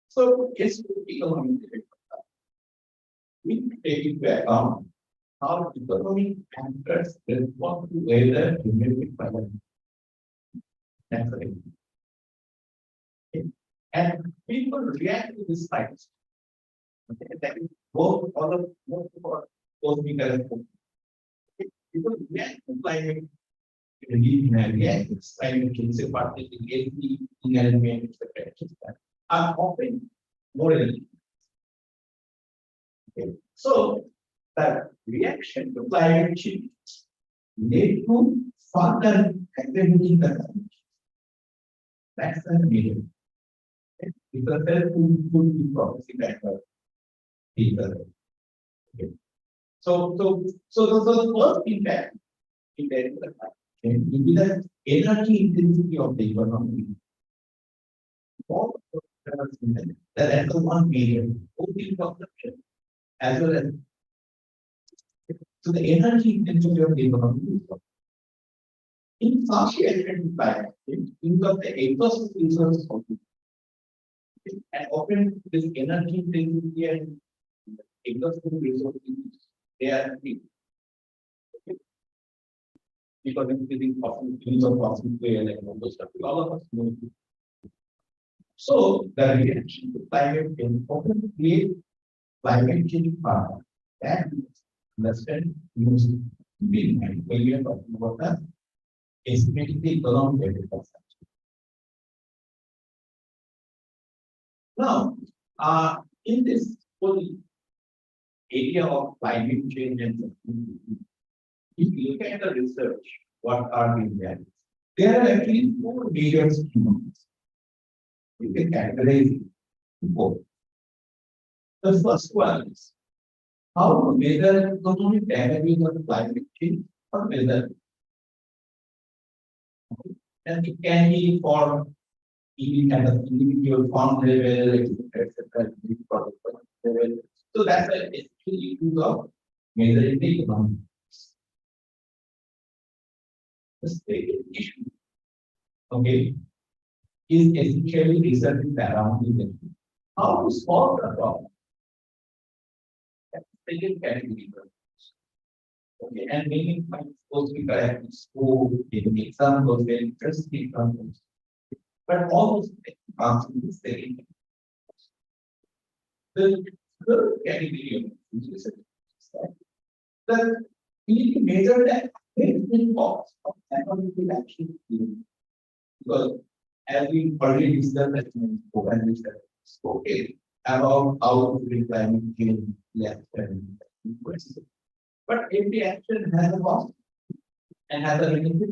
So it's economic effect. We take into account how economic factors respond to weather related by that's right. Okay. And people react to this spikes. Okay. That is both all of most of our cosmic elements. Okay. People react to climate react to climate change, particularly in elements, etc. Are often more than okay. So the reaction to climate change led to further aggravating the climate. That's the meaning. Because there could be prophecy better. Okay. So the first impact in the climate will be the energy intensity of the economy. That's the one area, both in consumption as well as so the energy intensity of the economy is up. In some identified, think of the ecosystem resources of it. And often this energy intensity and ecosystem resources, they are big. Okay. Because increasing fossil fuels or fossil fuel and all those stuff, all of us know. So the reaction to climate change often create climate change power. That understand use being and when we are talking about that estimating the economic effect of that. Now, in this whole area of climate change and sustainability, if you look at the research, what are the values? There are actually four major schemes. You can categorize four. The first one is how to measure economic damages of climate change or weather. And it can be for even at the individual farm level, etc. Level. So that's a essentially use of measuring the economic. The second issue, okay, is essentially researching around the energy. How to solve the problem. That's the second category. Okay, and maybe I'm supposed to be correct in school, giving examples, very interesting examples. But almost answer the same. The third category of research is that we need to measure that cost of economic action. Because as we already discussed that and we spoke about how to bring climate change left and right. But every action has a cost and has a benefit.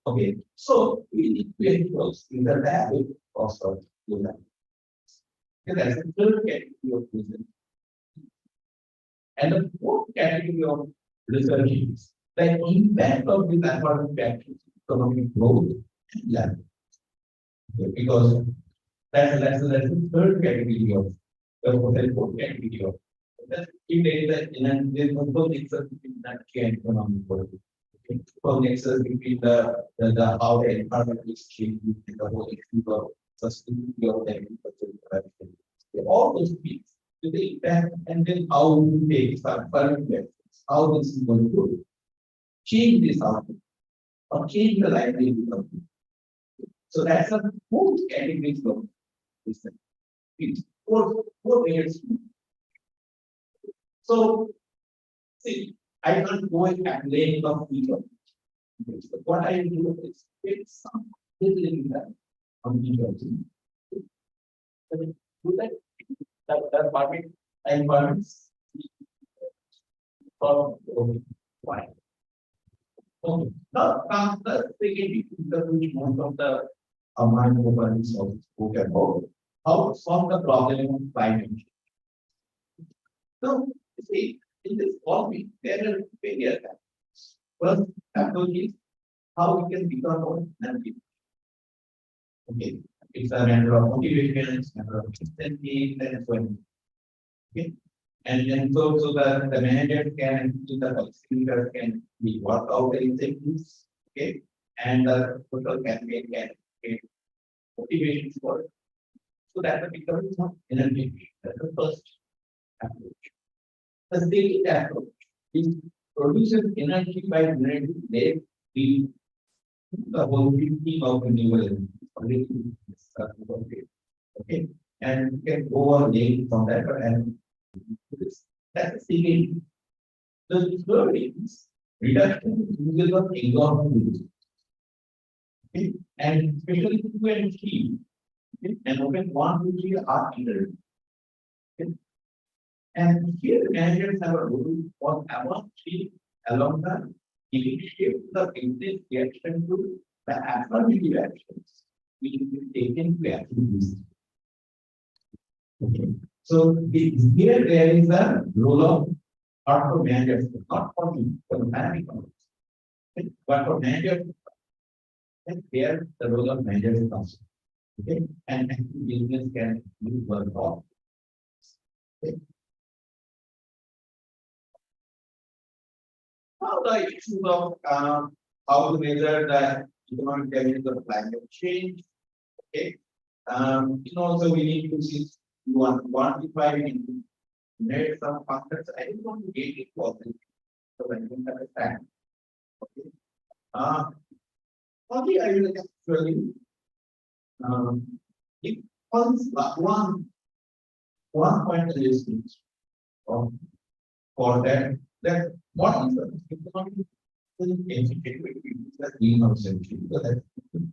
Okay, so we need to enclose in the value cost of the land. That's the third category of research. And the fourth category of research is the impact of this environment actions, economic growth and land. Okay, because that's the third category of the fourth category of that. If there is a there's also nexus between that and economic growth. So nexus between the how the environment is changing, the whole issue of sustainability of the agricultural production. All those things, the impact, and then how we take some current methods, how this is going to change this output or change the livelihood of it. So that's a fourth category of research. It's four layers. So see, I can't go and calculate of each of them. So what I do is take some little impact on each of them. So do that the environments from why. Okay. Now comes the second issue, which most of the Amand Gopal's spoke about how to solve the problem of climate change. So, you see, in this topic, there are various aspects. First approach is how we can become more energy. Okay, it's a matter of motivation, it's a matter of incentive, and so on. Okay, and then so the manager can, the policy leader can be work out the incentives. Okay, and the total campaign can get motivation for it. So that will become more energy. That's the first approach. The second approach is produces energy by generating less the whole team of renewable energy. Already discussed about it. Okay, and you can go on laying from that and this. That's the second. The third is reduction in uses of exhaust fuels. Okay, and especially 2 and 3. Okay, and open 1, 2, 3 are either. Okay. And here managers have a role for among 3 along the giving shape the business reaction to the affirmative actions which will be taken to actually use. Okay. So here there is a role of not for managers, not for me, for the management. Okay. But for managers, and here the role of managers comes. Okay, and business can do work off. Okay. Now the issue of how to measure the economic damage of climate change. Okay, also we need to see you want to quantify and make some factors. I don't want to get it for this, so I don't understand. Okay, only I will actually if one point is for that what is the economic that greenhouse energy, so that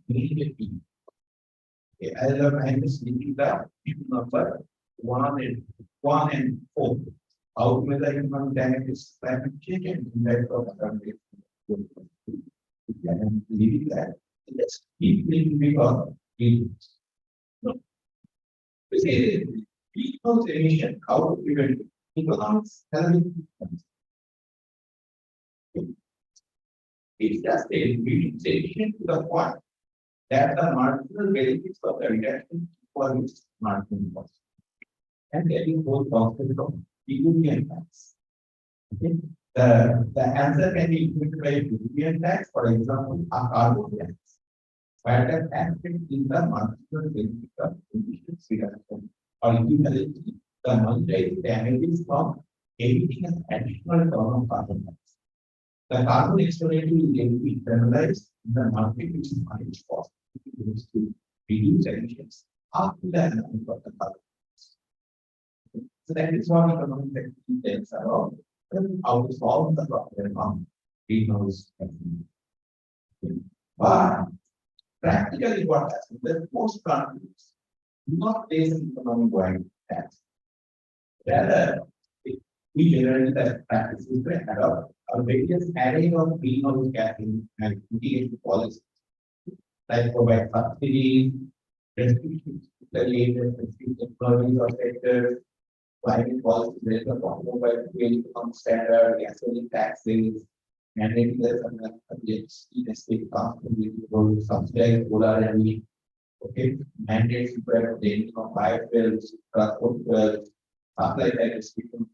immediately. Okay, I'm just thinking that number 1 and 4. How to measure economic damage is climate change and impact of economic. And leaving that, let's keep thinking because no. We say greenhouse emission, how to prevent economics, it's just a limitation to the point that the marginal benefits of the reduction for its marginal cost. And getting both positive from equity and tax. Okay. The answer can be equated by equity and tax, for example, a carbon tax. Where the tax in the marginal benefit of emissions reduction or equivalently, the monetary damages from emitting an additional ton of carbon tax. The carbon expenditure will then be internalized in the market, which is managed cost to reduce emissions after the announcement of the carbon tax. So that is what economic activity tells about how to solve the problem of greenhouse gases. But practically what happens that most countries do not place an economic wide tax. Rather, we generally the practices to adopt a various array of greenhouse gas and mitigation policies, like provide subsidies, restrictions to employees or sectors, climate policies based on automobile fuel on standard, gasoline taxes, mandating the state constantly to subsidize solar energy. Okay, mandates to dating of biofuels, transport fuels, supply side restriction,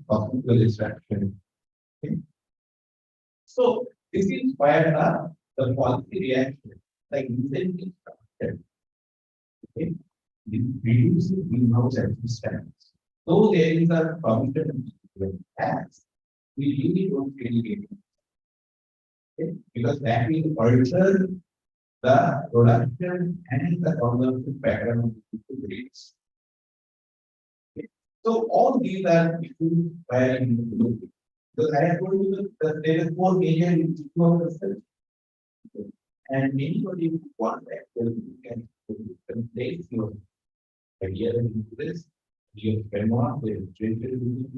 fossil fuel extraction. Okay. So this is where the policy reaction, like incentive structure, okay, reducing greenhouse emissions. Though there is a provision tax, we really don't really get it. Okay, because that will alter the production and the consumption pattern of the rates. Okay. So all these are issues where you need to look at. Because I have told you that there is 4 major issues of the cell. And anybody who wants actually can place your idea into this, your framework, the treatment,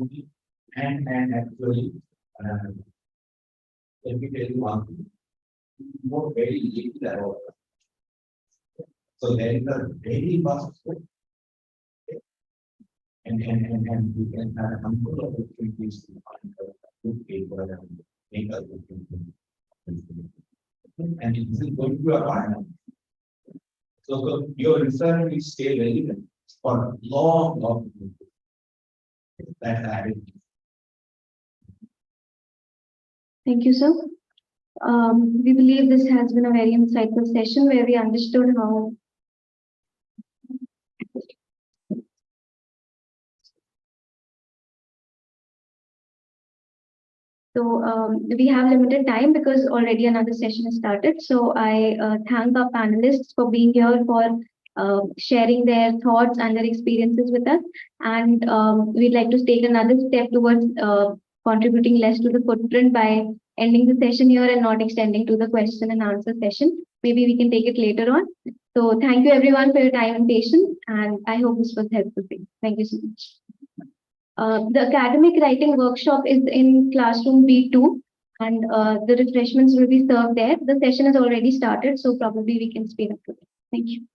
and actually, let me tell you one thing, more very easy about So there is a daily process. And we can have a number of opportunities to find a good paper and make a good information. And it isn't going to a partner. So your research will stay relevant for long, long time. That's added. Thank you, sir. We believe this has been a very insightful session where we understood how we have limited time because already another session has started. So I thank our panelists for being here, for sharing their thoughts and their experiences with us. And we'd like to take another step towards contributing less to the footprint by ending the session here and not extending to the question and answer session. Maybe we can take it later on. So thank you everyone for your time and patience. And I hope this was helpful for you. Thank you so much. The academic writing workshop is in classroom B2 and the refreshments will be served there. The session has already started, so probably we can speed up to it. Thank you.